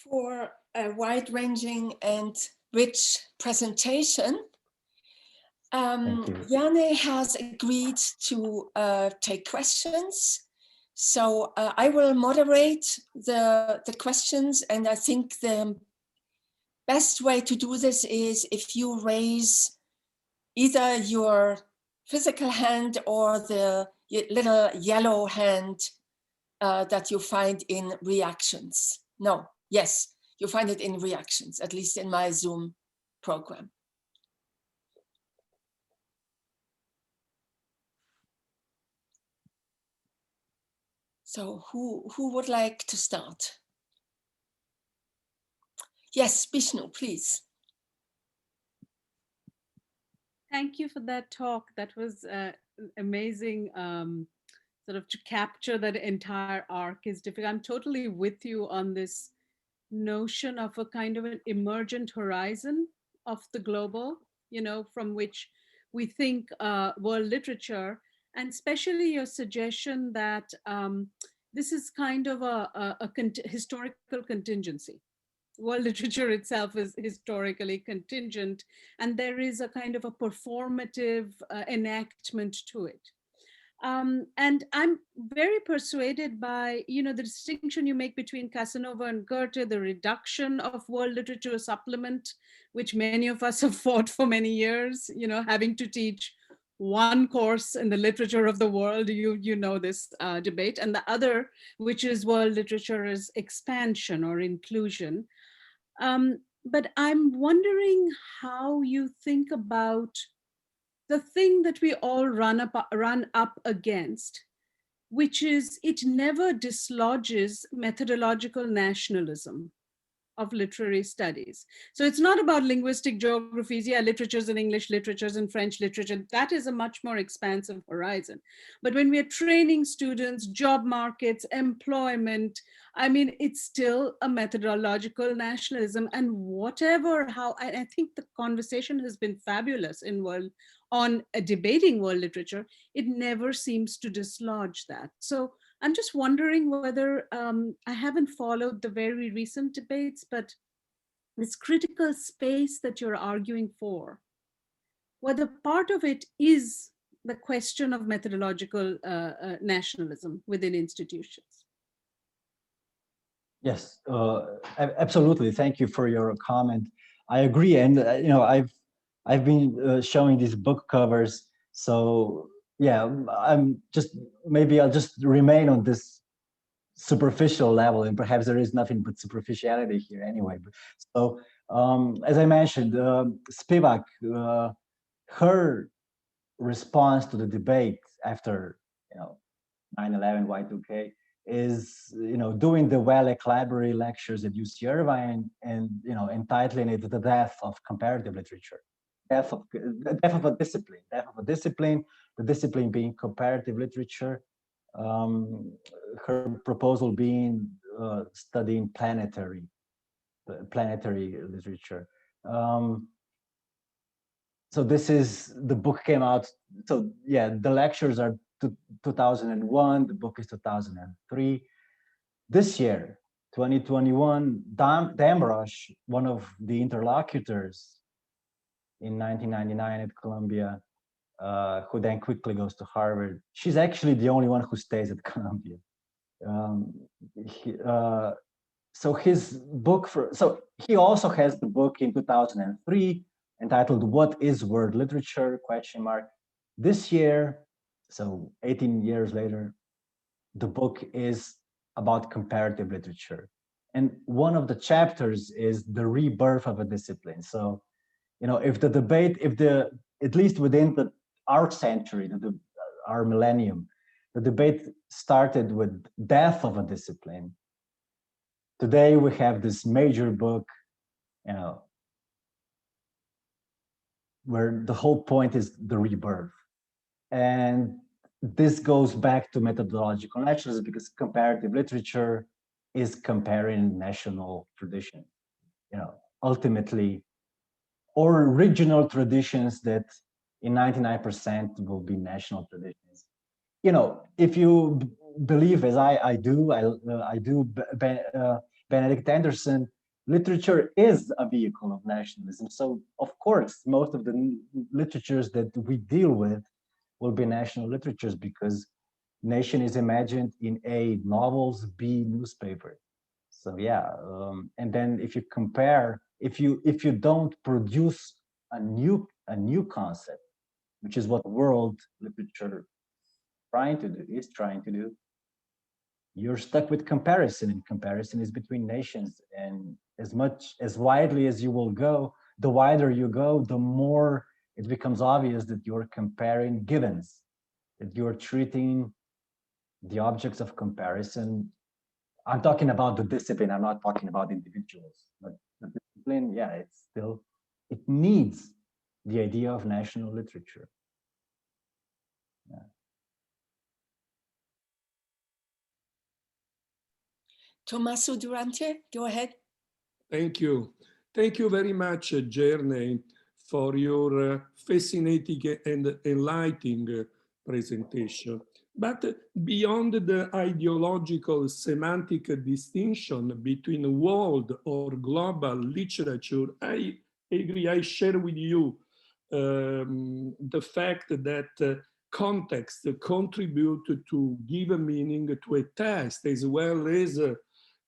for a wide-ranging and rich presentation. Jernej has agreed to take questions. So I will moderate the questions, and I think the best way to do this is if you raise either your physical hand or the little yellow hand that you find in reactions. No, yes, you find it in reactions, at least in my Zoom program. So who would like to start? Yes, Bishnu, please. Thank you for that talk. That was amazing, sort of to capture that entire arc is difficult. I'm totally with you on this notion of a kind of an emergent horizon of the global, you know, from which we think world literature, and especially your suggestion that this is kind of a historical contingency. World literature itself is historically contingent, and there is a kind of a performative enactment to it. And I'm very persuaded by, you know, the distinction you make between Casanova and Goethe, the reduction of world literature to a supplement, which many of us have fought for many years, you know, having to teach one course in the literature of the world, you know this debate, and the other, which is world literature as expansion or inclusion. But I'm wondering how you think about the thing that we all run up against, which is it never dislodges methodological nationalism of literary studies. So it's not about linguistic geographies, yeah, literatures and English literatures and French literature, that is a much more expansive horizon. But when we are training students, job markets, employment, I mean, it's still a methodological nationalism. And whatever, how, I think the conversation has been fabulous on debating world literature, it never seems to dislodge that. So I'm just wondering whether, I haven't followed the very recent debates, but this critical space that you're arguing for, whether part of it is the question of methodological nationalism within institutions. Yes, absolutely. Thank you for your comment. I agree, and I've been showing these book covers, so yeah, maybe I'll just remain on this superficial level, and perhaps there is nothing but superficiality here anyway. So as I mentioned, Spivak, her response to the debate after 9/11 Y2K is doing the Welleck Library lectures at UC Irvine and entitling it the death of comparative literature, death of a discipline, the discipline being comparative literature. Her proposal being studying planetary literature. So the book came out. So yeah, the lectures are 2001. The book is 2003. This year, 2021, Damrosch, one of the interlocutors in 1999 at Columbia, who then quickly goes to Harvard. She's actually the only one who stays at Columbia. So his book he also has the book in 2003 entitled "What is World Literature?" ? This year, so 18 years later, the book is about comparative literature, and one of the chapters is the rebirth of a discipline. So, if the debate, at least within our century, our millennium, the debate started with death of a discipline. Today we have this major book, where the whole point is the rebirth. And this goes back to methodological nationalism, because comparative literature is comparing national tradition, ultimately, or regional traditions that in 99% will be national traditions. If you believe, as I do, Benedict Anderson, literature is a vehicle of nationalism. So of course, most of the literatures that we deal with will be national literatures, because nation is imagined in A, novels, B, newspaper. So yeah, and then if you compare, if you don't produce a new concept, which is what world literature is trying to do, you're stuck with comparison, and comparison is between nations. And as widely as you will go, the wider you go, the more it becomes obvious that you're comparing givens, that you're treating the objects of comparison. I'm talking about the discipline, I'm not talking about individuals, but the discipline, yeah, it needs the idea of national literature. Yeah. Tommaso Durante, go ahead. Thank you. Thank you very much, Jernej, for your fascinating and enlightening presentation. But beyond the ideological semantic distinction between world or global literature, I agree, I share with you the fact that context contribute to give a meaning to a text as well as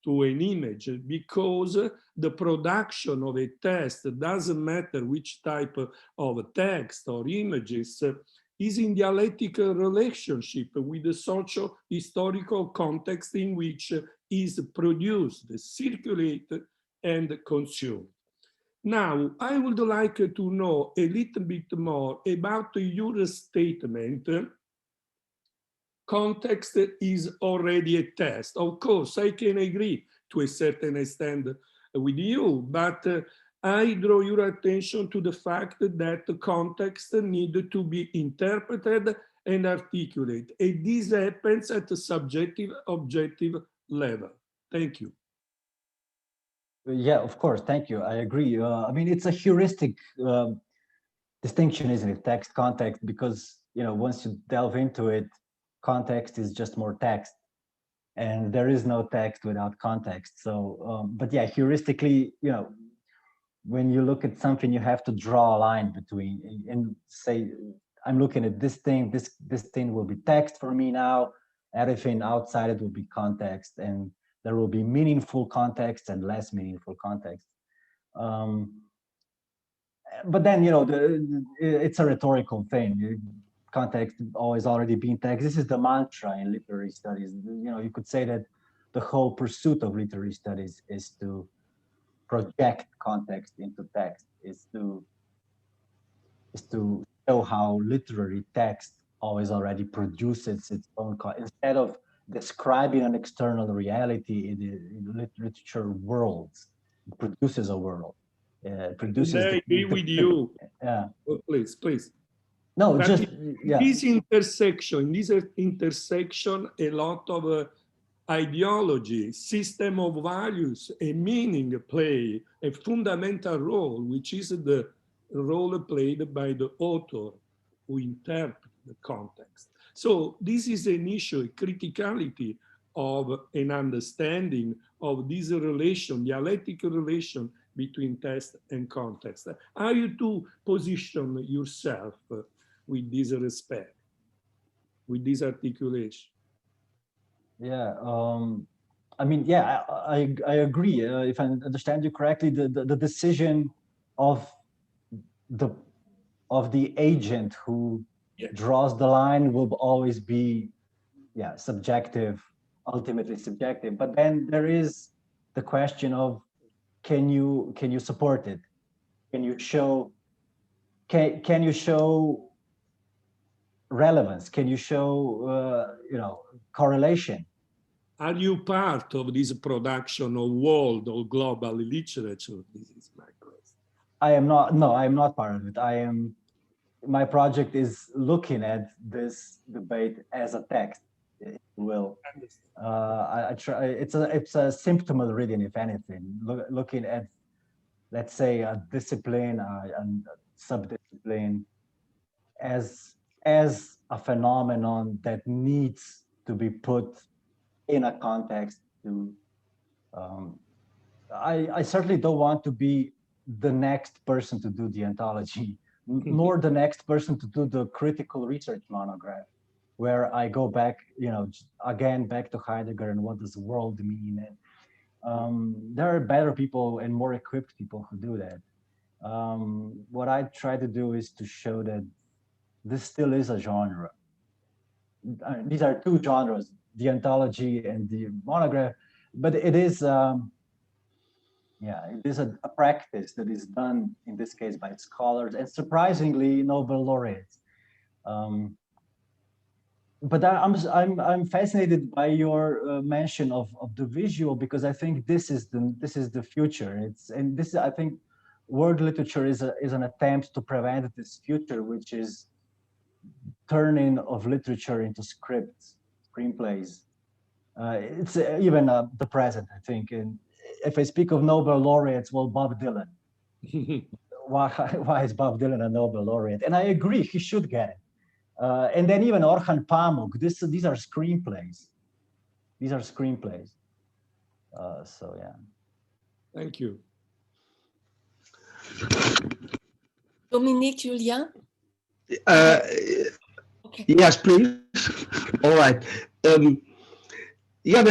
to an image, because the production of a text, doesn't matter which type of text or images, is in dialectical relationship with the social historical context in which is produced, circulated, and consumed. Now, I would like to know a little bit more about your statement. Context is already a test. Of course, I can agree to a certain extent with you, but I draw your attention to the fact that the context needs to be interpreted and articulated. And this happens at the subjective, objective level. Thank you. Yeah, of course. Thank you. I agree. I mean, it's a heuristic distinction, isn't it? Text, context, because, you know, once you delve into it, context is just more text, and there is no text without context. So, but yeah, heuristically, you know, when you look at something, you have to draw a line between and say, I'm looking at this thing. This thing will be text for me now. Everything outside it will be context, and there will be meaningful context and less meaningful context. But then, you know, it's a rhetorical thing. Context always already been text. This is the mantra in literary studies. You know, you could say that the whole pursuit of literary studies is to project context into text, is to show how literary text always already produces its own instead of describing an external reality in literature worlds, it produces a world. Produces. I agree with you. Yeah. Oh, please. No, but just yeah. In this intersection, a lot of ideology, system of values, and meaning play a fundamental role, which is the role played by the author who interprets the context. So this is an issue, a criticality of an understanding of this relation, dialectical relation between text and context. How you to position yourself with this respect, with this articulation? Yeah, I mean, yeah, I agree. If I understand you correctly, the decision of the agent who draws the line will always be, yeah, subjective, ultimately subjective. But then there is the question of, can you support it? Can you show relevance? Can you show you know, correlation? Are you part of this production of world or global literature? This is my question. I am not. No, I am not part of it. I am. My project is looking at this debate as a text. It will. I try. It's a symptomal reading, if anything. Looking at, let's say, a discipline and subdiscipline as a phenomenon that needs to be put in a context. To I certainly don't want to be the next person to do the ontology, nor the next person to do the critical research monograph, where I go back, you know, again back to Heidegger and what does the world mean. And there are better people and more equipped people who do that. What I try to do is to show that this still is a genre. These are two genres, the ontology and the monograph, but it is. Yeah, it is a practice that is done in this case by scholars and surprisingly Nobel laureates. But I'm fascinated by your mention of the visual, because I think this is the future. I think world literature is an attempt to prevent this future, which is turning of literature into scripts, screenplays. It's even the present, I think. And if I speak of Nobel laureates, well, Bob Dylan. Why is Bob Dylan a Nobel laureate? And I agree, he should get it. And then even Orhan Pamuk, these are screenplays. These are screenplays. So yeah. Thank you. Dominique, Julien? Okay. Yes, please. All right. Yeah,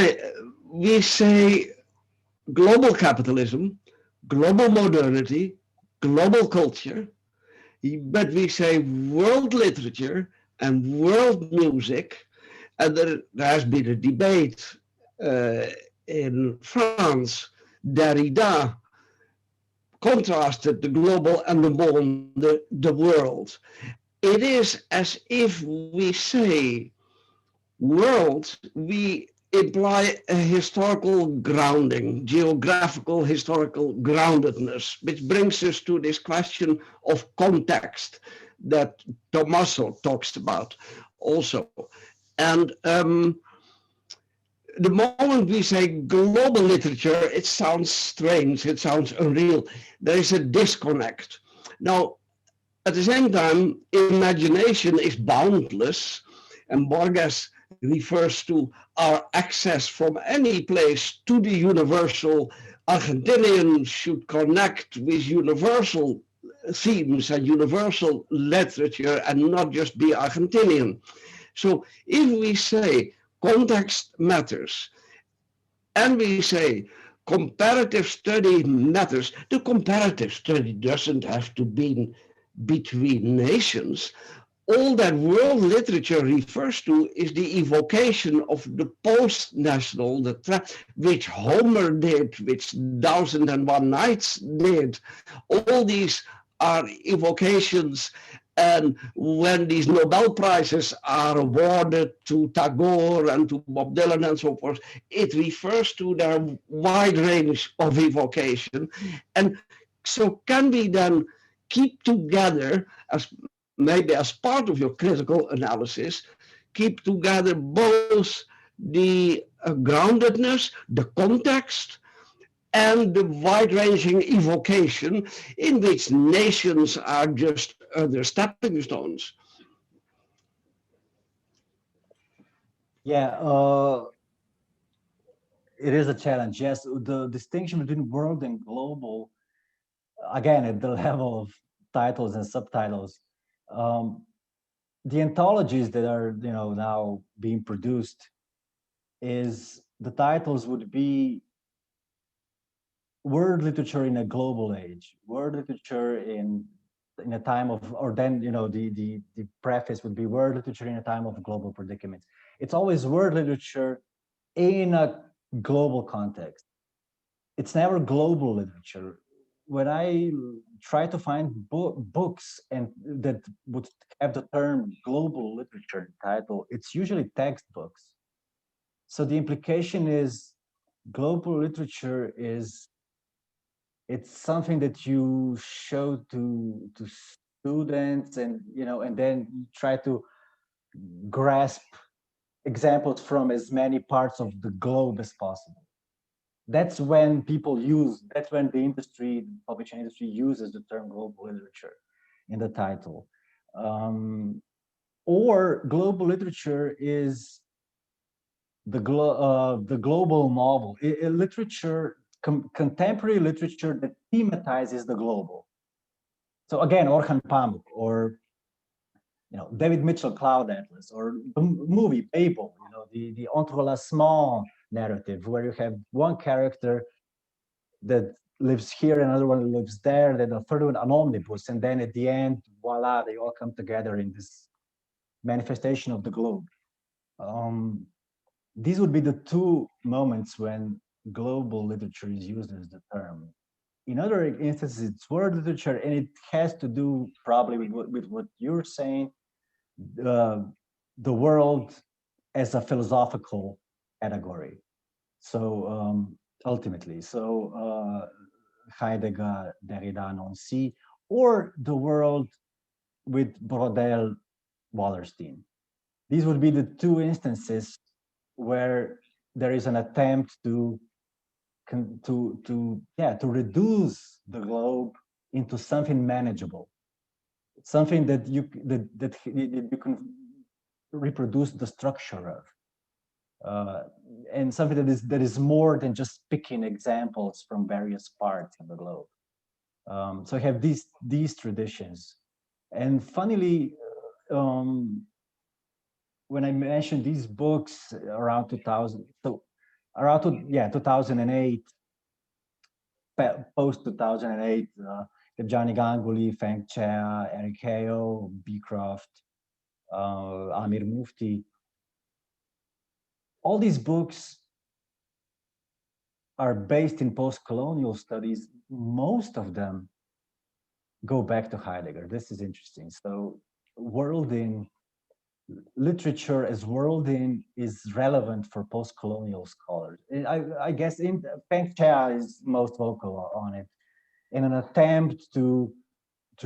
we say global capitalism, global modernity, global culture, but we say world literature and world music, and there has been a debate in France. Derrida contrasted the global and the world. It is as if we say world, we imply a historical grounding, geographical historical groundedness, which brings us to this question of context that Tommaso talks about also. And the moment we say global literature, it sounds strange, it sounds unreal. There is a disconnect. Now, at the same time, imagination is boundless, and Borges refers to our access from any place to the universal. Argentinians should connect with universal themes and universal literature and not just be Argentinian. So if we say context matters, and we say comparative study matters, the comparative study doesn't have to be between nations. All that world literature refers to is the evocation of the post-national, which Homer did, which Thousand and One Nights did. All these are evocations, and when these Nobel Prizes are awarded to Tagore and to Bob Dylan and so forth, it refers to their wide range of evocation. And so can we then keep together, as maybe as part of your critical analysis, keep together both the groundedness, the context, and the wide-ranging evocation in which nations are just other stepping stones? Yeah, it is a challenge. Yes, the distinction between world and global, again, at the level of titles and subtitles, the anthologies that are now being produced, is the titles would be world literature in a global age, world literature in a time of, or then the preface would be world literature in a time of global predicaments. It's always world literature in a global context. It's never global literature. When I try to find books and that would have the term global literature title, it's usually textbooks. So the implication is global literature is, it's something that you show to students, and and then you try to grasp examples from as many parts of the globe as possible. That's when that's when the publishing industry uses the term global literature in the title. Or global literature is the global novel, literature, contemporary literature that thematizes the global. So again, Orhan Pamuk, or David Mitchell, Cloud Atlas, or the movie Babel, the entrelacement narrative, where you have one character that lives here, another one lives there, then a third one, an omnibus, and then at the end, voila, they all come together in this manifestation of the globe. These would be the two moments when global literature is used as the term. In other instances, it's world literature, and it has to do probably with what you're saying, the world as a philosophical category. So ultimately, Heidegger, Derrida, Nancy, or the world with Brodel, Wallerstein. These would be the two instances where there is an attempt to reduce the globe into something manageable, something that you can reproduce the structure of, and something that is more than just picking examples from various parts of the globe. So I have these traditions, and funnily, when I mentioned these books around 2000, so around 2008, post 2008, Gianni Ganguly, Feng Chia, Eric Hale, Beecroft, Amir Mufti. All these books are based in post-colonial studies, most of them go back to Heidegger. This is interesting. So worlding, literature as worlding is relevant for post-colonial scholars. I guess Peng Chia is most vocal on it in an attempt to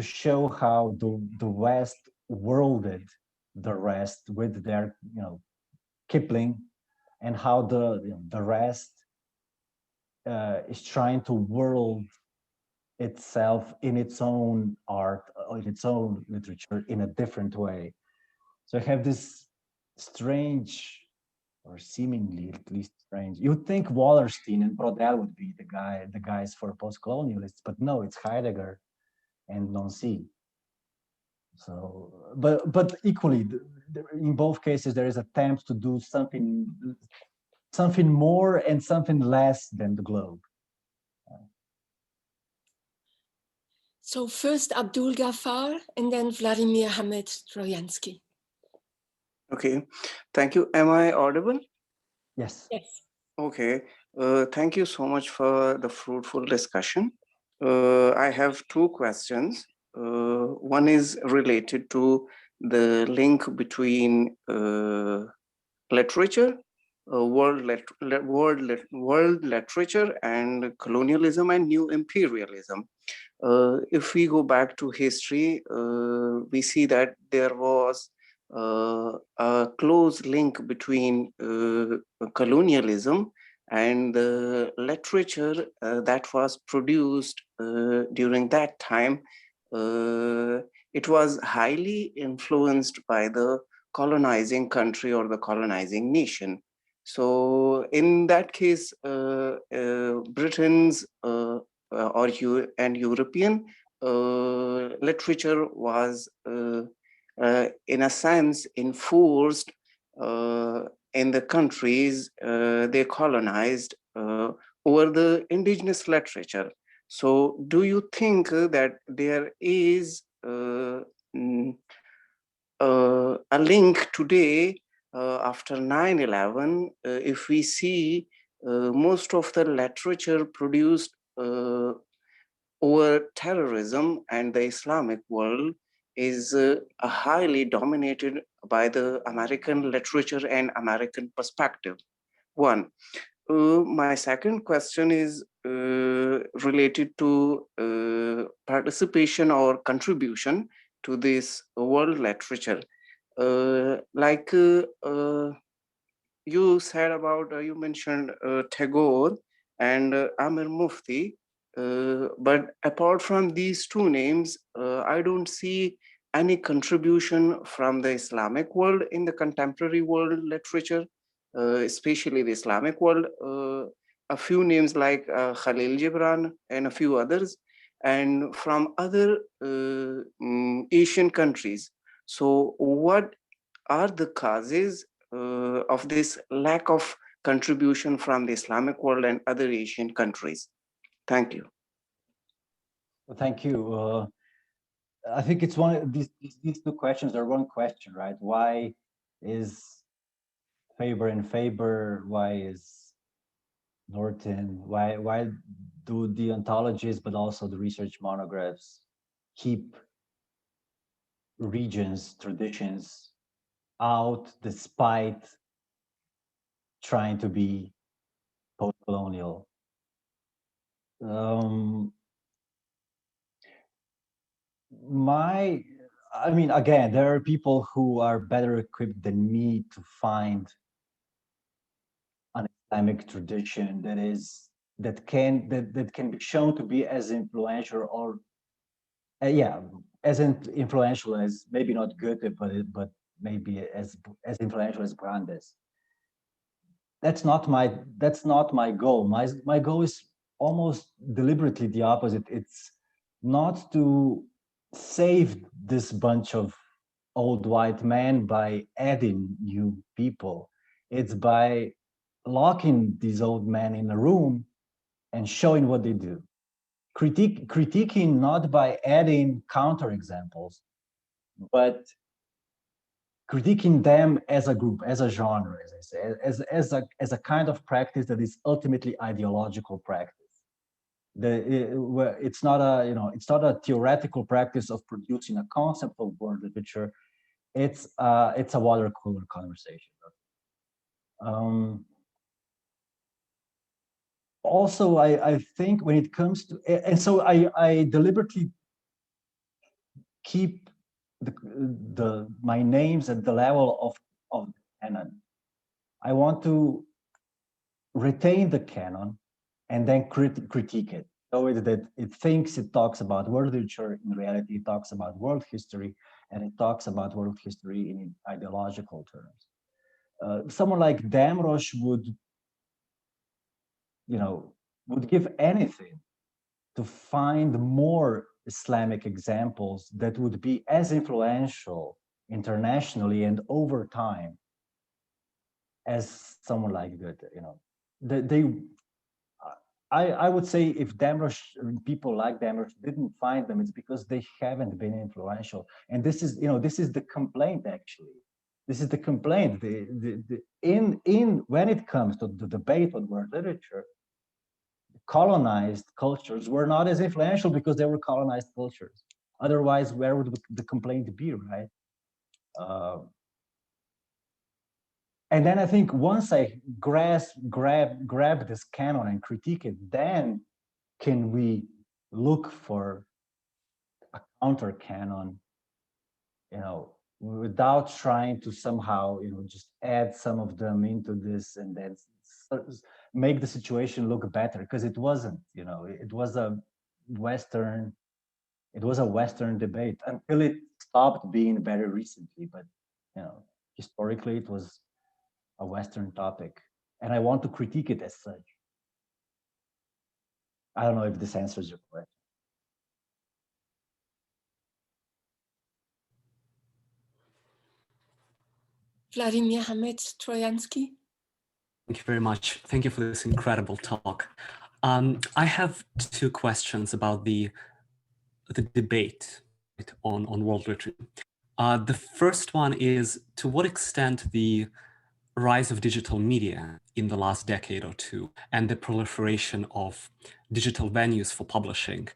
show how the West worlded the rest with their, Kipling, and how the rest is trying to world itself in its own art, or in its own literature in a different way. So I have this strange, or seemingly at least strange. You'd think Wallerstein and Brodel would be the guys for post-colonialists, but no, it's Heidegger and Nancy. So, but equally, in both cases, there is attempt to do something more and something less than the globe. So first Abdul Ghaffar and then Vladimir Hamed Troyansky. Okay, thank you. Am I audible? Yes. Yes. Okay, thank you so much for the fruitful discussion. I have two questions. One is related to the link between literature, world literature, and colonialism and new imperialism. If we go back to history, we see that there was a close link between colonialism and the literature that was produced during that time. It was highly influenced by the colonizing country or the colonizing nation. So in that case, Britain's and European literature was in a sense enforced in the countries they colonized over the indigenous literature. So do you think that there is a link today after 9/11, if we see most of the literature produced over terrorism and the Islamic world is highly dominated by the American literature and American perspective? One. My second question is related to participation or contribution to this world literature. You said about, you mentioned Tagore and Amir Mufti, but apart from these two names, I don't see any contribution from the Islamic world in the contemporary world literature, especially the Islamic world. A few names like Khalil Gibran and a few others, and from other Asian countries. So what are the causes of this lack of contribution from the Islamic world and other Asian countries? Thank you. Well, thank you. I think it's one of these two questions are one question, right? Why is Faber and Faber? Why is Norton? Why do the ontologies, but also the research monographs, keep regions, traditions out despite trying to be post-colonial? I mean, again, there are people who are better equipped than me to find an Islamic tradition that can be shown to be as influential, or as influential as, maybe not Goethe, but maybe as influential as Brandes. That's not my goal. My goal is almost deliberately the opposite. It's not to save this bunch of old white men by adding new people. It's by locking these old men in a room and showing what they do. Critiquing not by adding counterexamples, but critiquing them as a group, as a genre, as I say, as a kind of practice that is ultimately ideological practice. It's not a theoretical practice of producing a concept of world literature. It's a water cooler conversation. Also, I think when it comes to, and so I deliberately keep my names at the level of the canon. I want to retain the canon and then critique it. Show it that it thinks it talks about world literature. In reality, it talks about world history, and it talks about world history in ideological terms. Someone like Damrosch would give anything to find more Islamic examples that would be as influential internationally and over time as someone like Goethe. I would say if Damrosch, people like Damrosch didn't find them, it's because they haven't been influential. And this is the complaint, actually. This is the complaint. When it comes to the debate on world literature, colonized cultures were not as influential because they were colonized cultures. Otherwise, where would the complaint be, right? And then I think once I grab this canon and critique it, then can we look for a counter canon, without trying to somehow, just add some of them into this and then make the situation look better, because it wasn't. It was a Western debate until it stopped being very recently. But historically, it was a Western topic, and I want to critique it as such. I don't know if this answers your question. Vladimir Hamed Troyansky. Thank you very much. Thank you for this incredible talk. I have two questions about the debate on world literature. The first one is, to what extent the rise of digital media in the last decade or two and the proliferation of digital venues for publishing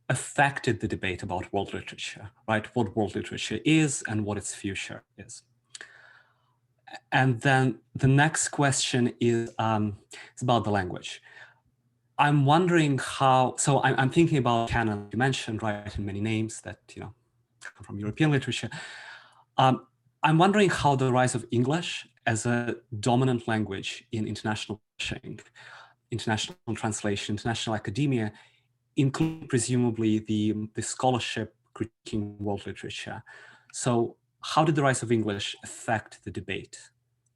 affected the debate about world literature, right? What world literature is and what its future is. And then the next question is about the language. I'm wondering how, so I'm thinking about canon you mentioned, right, and many names that, come from European literature. I'm wondering how the rise of English as a dominant language in international publishing, international translation, international academia, including presumably the scholarship critiquing world literature. So how did the rise of English affect the debate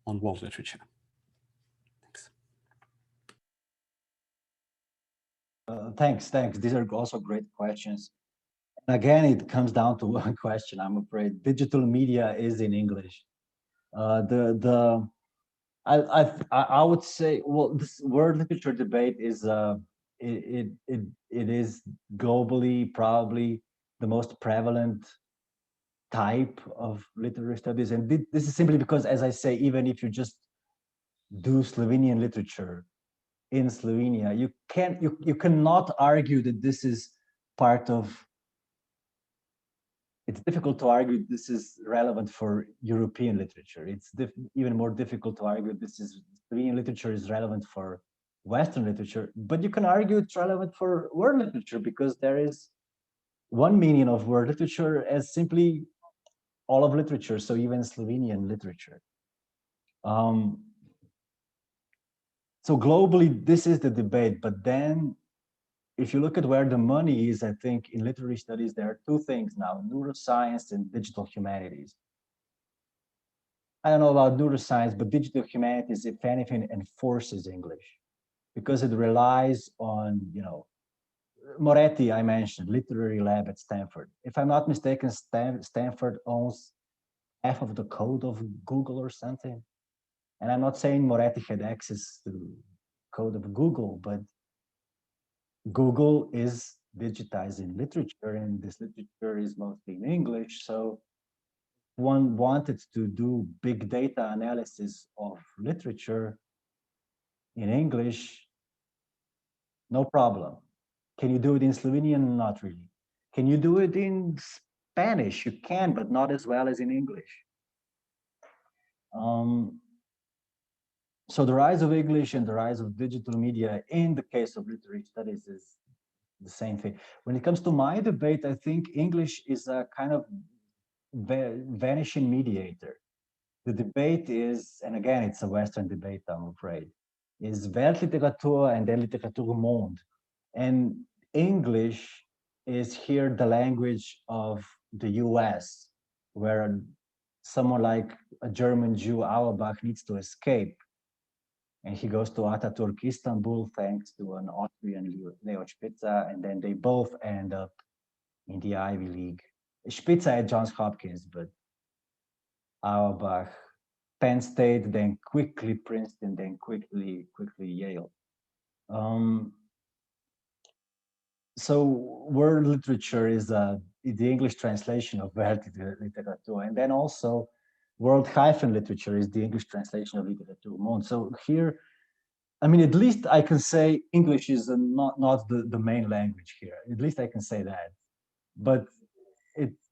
on world literature? Thanks. These are also great questions. And again, it comes down to one question, I'm afraid. Digital media is in English. I would say, well, this world literature debate is it is globally probably the most prevalent type of literary studies, and this is simply because, as I say, even if you just do Slovenian literature in Slovenia, you cannot argue that this is part of. It's difficult to argue this is relevant for European literature. It's even more difficult to argue Slovenian literature is relevant for Western literature, but you can argue it's relevant for world literature because there is one meaning of world literature as simply all of literature, so even Slovenian literature. So globally, this is the debate, but then if you look at where the money is, I think in literary studies, there are two things now, neuroscience and digital humanities. I don't know about neuroscience, but digital humanities, if anything, enforces English because it relies on, Moretti, I mentioned, literary lab at Stanford. If I'm not mistaken, Stanford owns half of the code of Google or something. And I'm not saying Moretti had access to code of Google, but Google is digitizing literature, and this literature is mostly in English. So one wanted to do big data analysis of literature in English, no problem. Can you do it in Slovenian? Not really. Can you do it in Spanish? You can, but not as well as in English. So the rise of English and the rise of digital media in the case of literary studies is the same thing. When it comes to my debate, I think English is a kind of vanishing mediator. The debate is, and again, it's a Western debate, I'm afraid, is Weltliteratur and then littérature-monde. And English is here the language of the US, where someone like a German Jew, Auerbach, needs to escape. And he goes to Ataturk, Istanbul, thanks to an Austrian, Leo Spitzer, and then they both end up in the Ivy League. Spitzer at Johns Hopkins, but Auerbach, Penn State, then quickly Princeton, then quickly Yale. So world literature is the English translation of Weltliteratur, and then also world-literature is the English translation of littérature-monde. So here, I mean, at least I can say English is not the main language here. At least I can say that. But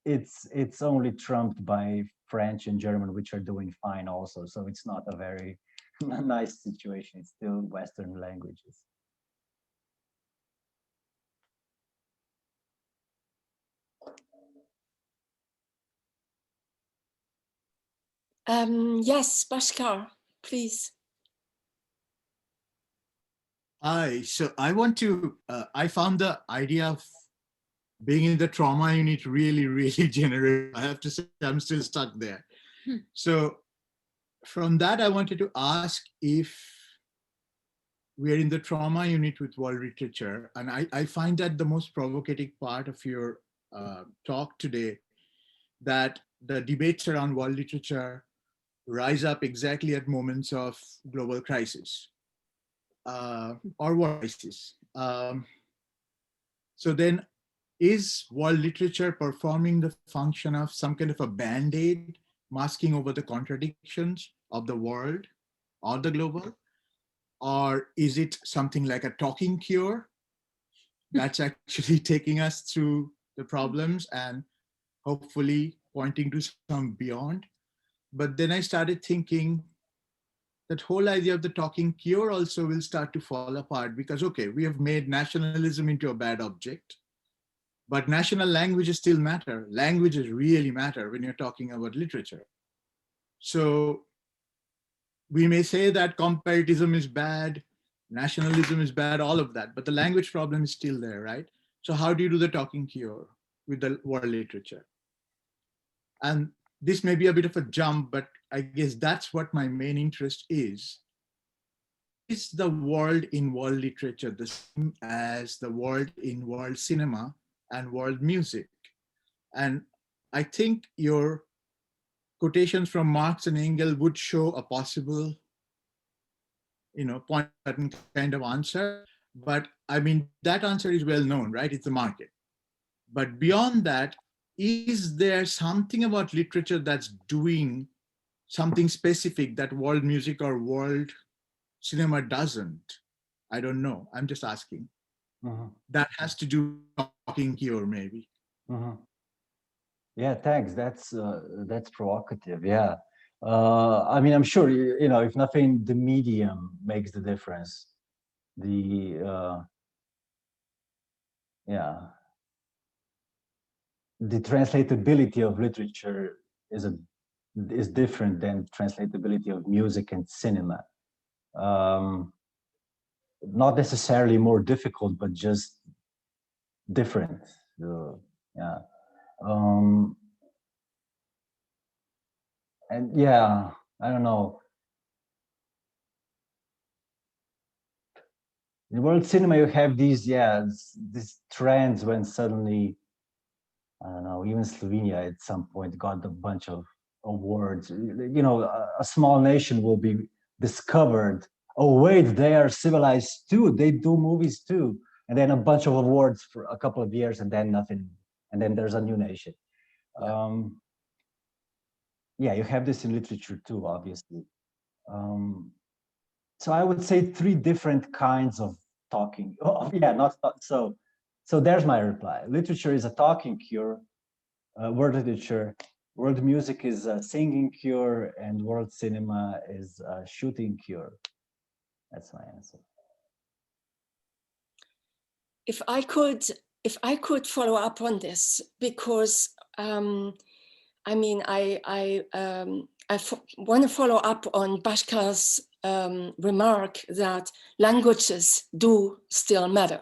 it's only trumped by French and German, which are doing fine also. So it's not a very nice situation. It's still Western languages. Yes, Bashkar, please. Hi, so I want to, I found the idea of being in the trauma unit really, really generous. I have to say, I'm still stuck there. So from that, I wanted to ask if we're in the trauma unit with world literature. And I find that the most provocative part of your talk today, that the debates around world literature rise up exactly at moments of global crisis or war crisis. So then, is world literature performing the function of some kind of a band-aid masking over the contradictions of the world or the global? Or is it something like a talking cure that's actually taking us through the problems and hopefully pointing to some beyond? But then I started thinking that whole idea of the talking cure also will start to fall apart because, okay, we have made nationalism into a bad object, but national languages still matter. Languages really matter when you're talking about literature. So we may say that comparatism is bad, nationalism is bad, all of that, but the language problem is still there, right? So how do you do the talking cure with the world literature? And this may be a bit of a jump, but I guess that's what my main interest is. Is the world in world literature the same as the world in world cinema and world music? And I think your quotations from Marx and Engels would show a possible, point certain kind of answer. But I mean, that answer is well known, right? It's the market. But beyond that, is there something about literature that's doing something specific that world music or world cinema doesn't? I don't know. I'm just asking. That has to do with talking cure, maybe. Yeah, thanks. That's provocative. Yeah. I mean, I'm sure, if nothing, the medium makes the difference. The translatability of literature is different than translatability of music and cinema. Not necessarily more difficult, but just different. Yeah. And yeah, I don't know. In world cinema, you have these trends when suddenly, I don't know, even Slovenia at some point got a bunch of awards. A small nation will be discovered. Oh, wait, they are civilized too. They do movies too. And then a bunch of awards for a couple of years and then nothing. And then there's a new nation. yeah, you have this in literature too, obviously. So I would say three different kinds of talking. Oh, yeah, so there's my reply. Literature is a talking cure, world literature. World music is a singing cure, and world cinema is a shooting cure. That's my answer. If I could follow up on this, because I mean, I want to follow up on Bashkar's remark that languages do still matter.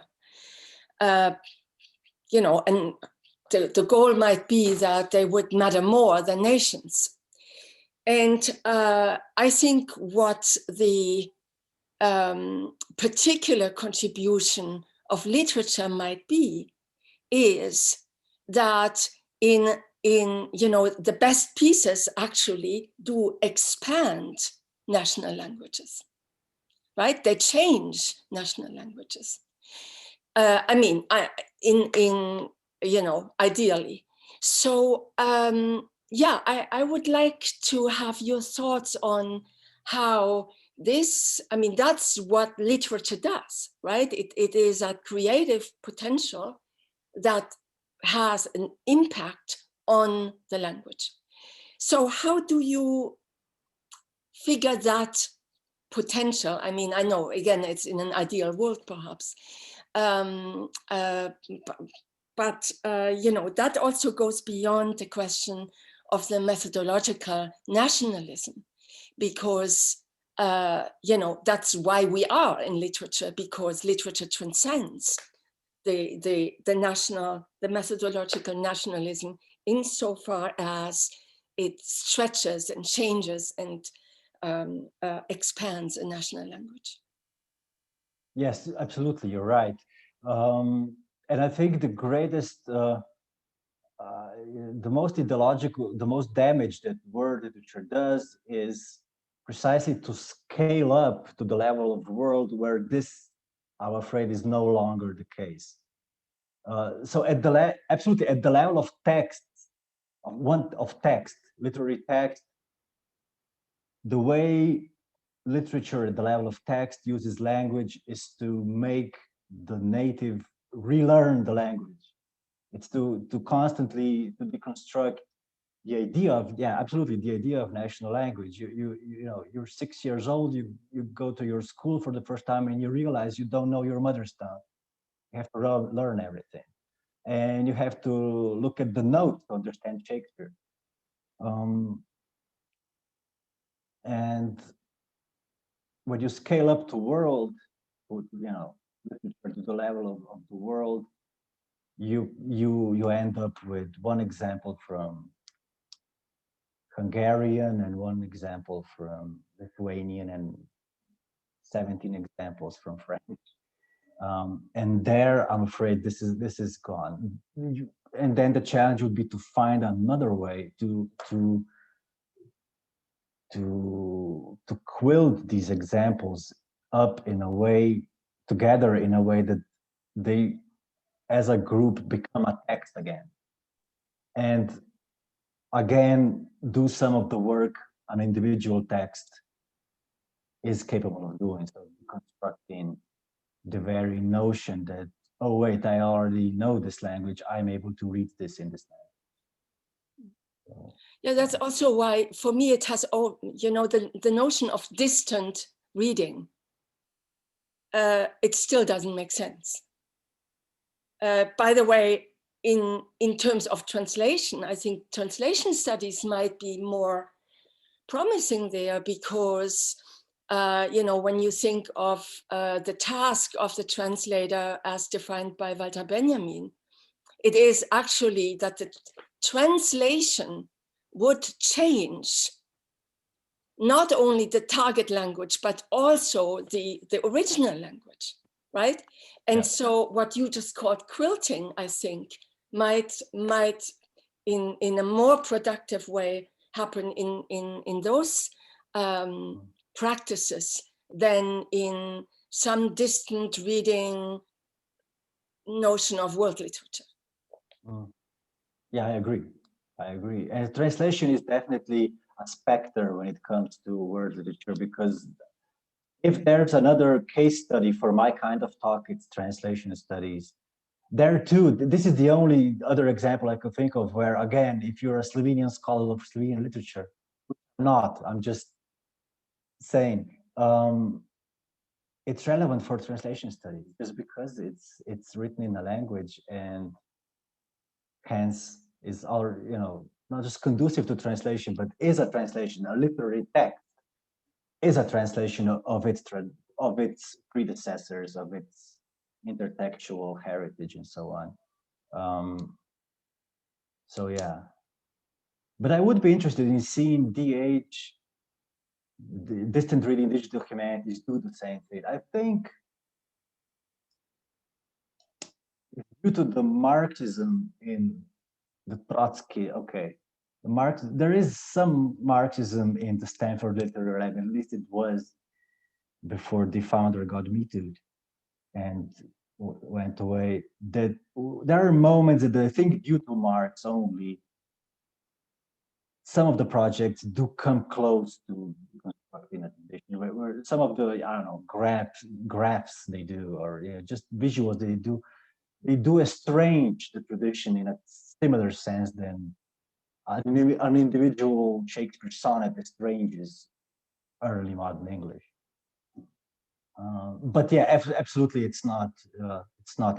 You know, and the goal might be that they would matter more than nations. And I think what the particular contribution of literature might be is that in you know, the best pieces actually do expand national languages, right? They change national languages. I mean, in you know, ideally. So yeah, I would like to have your thoughts on how this, I mean, that's what literature does, right? It is a creative potential that has an impact on the language. So how do you figure that potential? I mean, I know, again, it's in an ideal world, perhaps. But you know, that also goes beyond the question of the methodological nationalism, because you know, that's why we are in literature, because literature transcends the methodological nationalism insofar as it stretches and changes and expands a national language. Yes, absolutely, you're right. And I think the greatest, the most ideological, the most damage that world literature does is precisely to scale up to the level of the world where this, I'm afraid, is no longer the case. So at the absolutely at the level of text, of text, literary text, the way literature at the level of text uses language is to make the native relearn the language. It's to constantly to deconstruct the idea of, yeah, absolutely, the idea of national language. You know, you're 6 years old, you go to your school for the first time and you realize you don't know your mother's tongue. You have to learn everything. And you have to look at the notes to understand Shakespeare. And when you scale up to world, you know, to the level of the world, you end up with one example from Hungarian and one example from Lithuanian and 17 examples from French. And there, I'm afraid this is gone. And then the challenge would be to find another way to quilt these examples up in a way, together in a way that they, as a group, become a text again. And again, do some of the work an individual text is capable of doing. So constructing the very notion that, oh wait, I already know this language, I'm able to read this in this language. So, yeah, that's also why, for me, it has, you know, the notion of distant reading. It still doesn't make sense. By the way, in terms of translation, I think translation studies might be more promising there, because you know, when you think of the task of the translator as defined by Walter Benjamin, it is actually that the translation would change not only the target language, but also the original language, right? And yeah. So what you just called quilting, I think, might in a more productive way happen in those practices than in some distant reading notion of world literature. Yeah, I agree. And translation is definitely a specter when it comes to world literature, because if there's another case study for my kind of talk, it's translation studies. There too, this is the only other example I could think of where, again, if you're a Slovenian scholar of Slovenian literature, I'm just saying, it's relevant for translation studies just because it's written in a language and hence is our, not just conducive to translation, but is a translation. A literary text is a translation of its predecessors, of its intertextual heritage, and so on. So yeah, but I would be interested in seeing DH, the distant reading, digital humanities, do the same thing. I think due to the Marxism in the Trotsky, okay, there is some Marxism in the Stanford Literary Lab, at least it was before the founder got Me Too'd and went away. That there are moments that I think due to Marx only, some of the projects do come close to where some of the, I don't know, graphs they do, or just visuals they do estrange the tradition in a similar sense than an individual Shakespeare sonnet estranges early modern English. But yeah, absolutely, it's not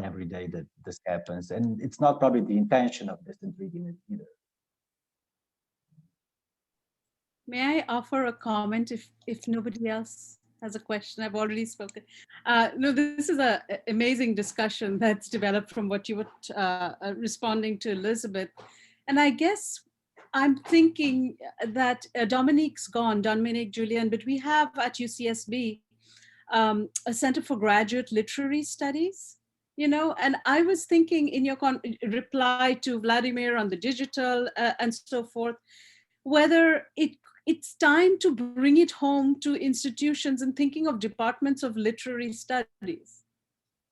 every day that this happens, and it's not probably the intention of distant reading either. May I offer a comment if nobody else has a question? I've already spoken. No, this is an amazing discussion that's developed from what you were responding to Elisabeth. And I guess I'm thinking that Dominique's gone, Dominique Julien, but we have at UCSB a Center for Graduate Literary Studies, and I was thinking in your reply to Vladimir on the digital and so forth, whether it's time to bring it home to institutions and thinking of departments of literary studies.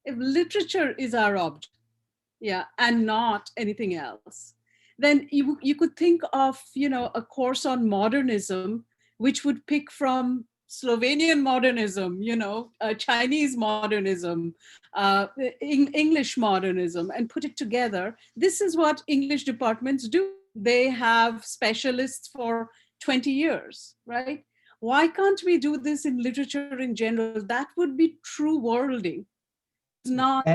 If literature is our object, and not anything else, then you could think of, a course on modernism, which would pick from Slovenian modernism, Chinese modernism, English modernism, and put it together. This is what English departments do. They have specialists for 20 years, right? Why can't we do this in literature in general? That would be true worlding. It's not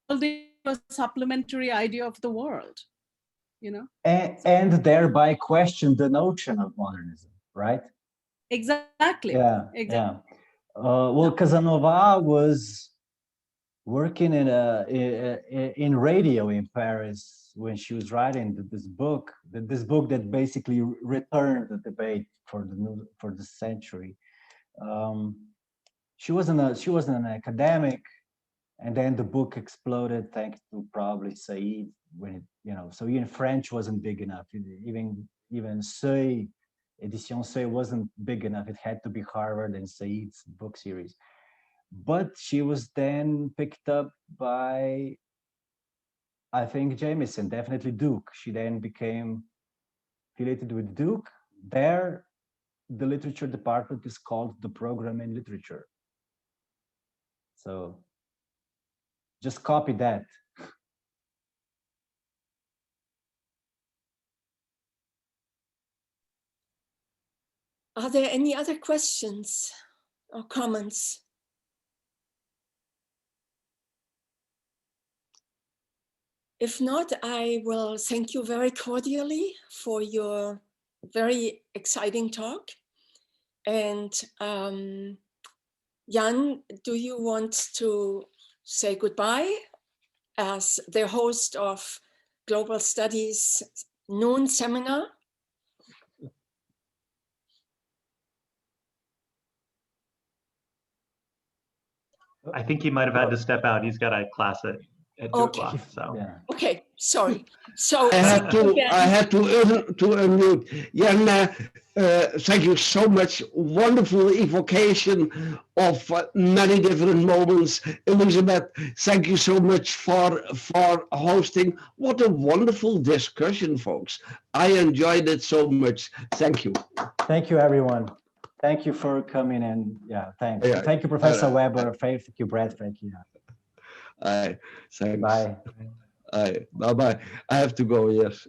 worlding a supplementary idea of the world, and thereby question the notion of modernism, right? Exactly. Exactly. Well, Casanova was working in radio in Paris when she was writing this book that basically returned the debate for the century. She wasn't an academic, and then the book exploded thanks to probably Said when so even French wasn't big enough. Even Seuil, Edition Seuil wasn't big enough. It had to be Harvard and Said's book series. But she was then picked up by, I think, Jameson, definitely Duke. She then became affiliated with Duke. There, the literature department is called the Program in Literature. So just copy that. Are there any other questions or comments? If not, I will thank you very cordially for your very exciting talk. And Jan, do you want to say goodbye as the host of Global Studies noon seminar? I think he might have had to step out. He's got a class at 2 o'clock. So Okay. Sorry. So I had to unmute. Jan, thank you so much. Wonderful evocation of many different moments. Elisabeth, thank you so much for hosting. What a wonderful discussion, folks. I enjoyed it so much. Thank you. Thank you, everyone. Thank you for coming in. Yeah, thanks. Yeah. Thank you, Professor Weber. Thank you, Brett. Thank you. Thanks. Bye. Bye-bye. I have to go, yes.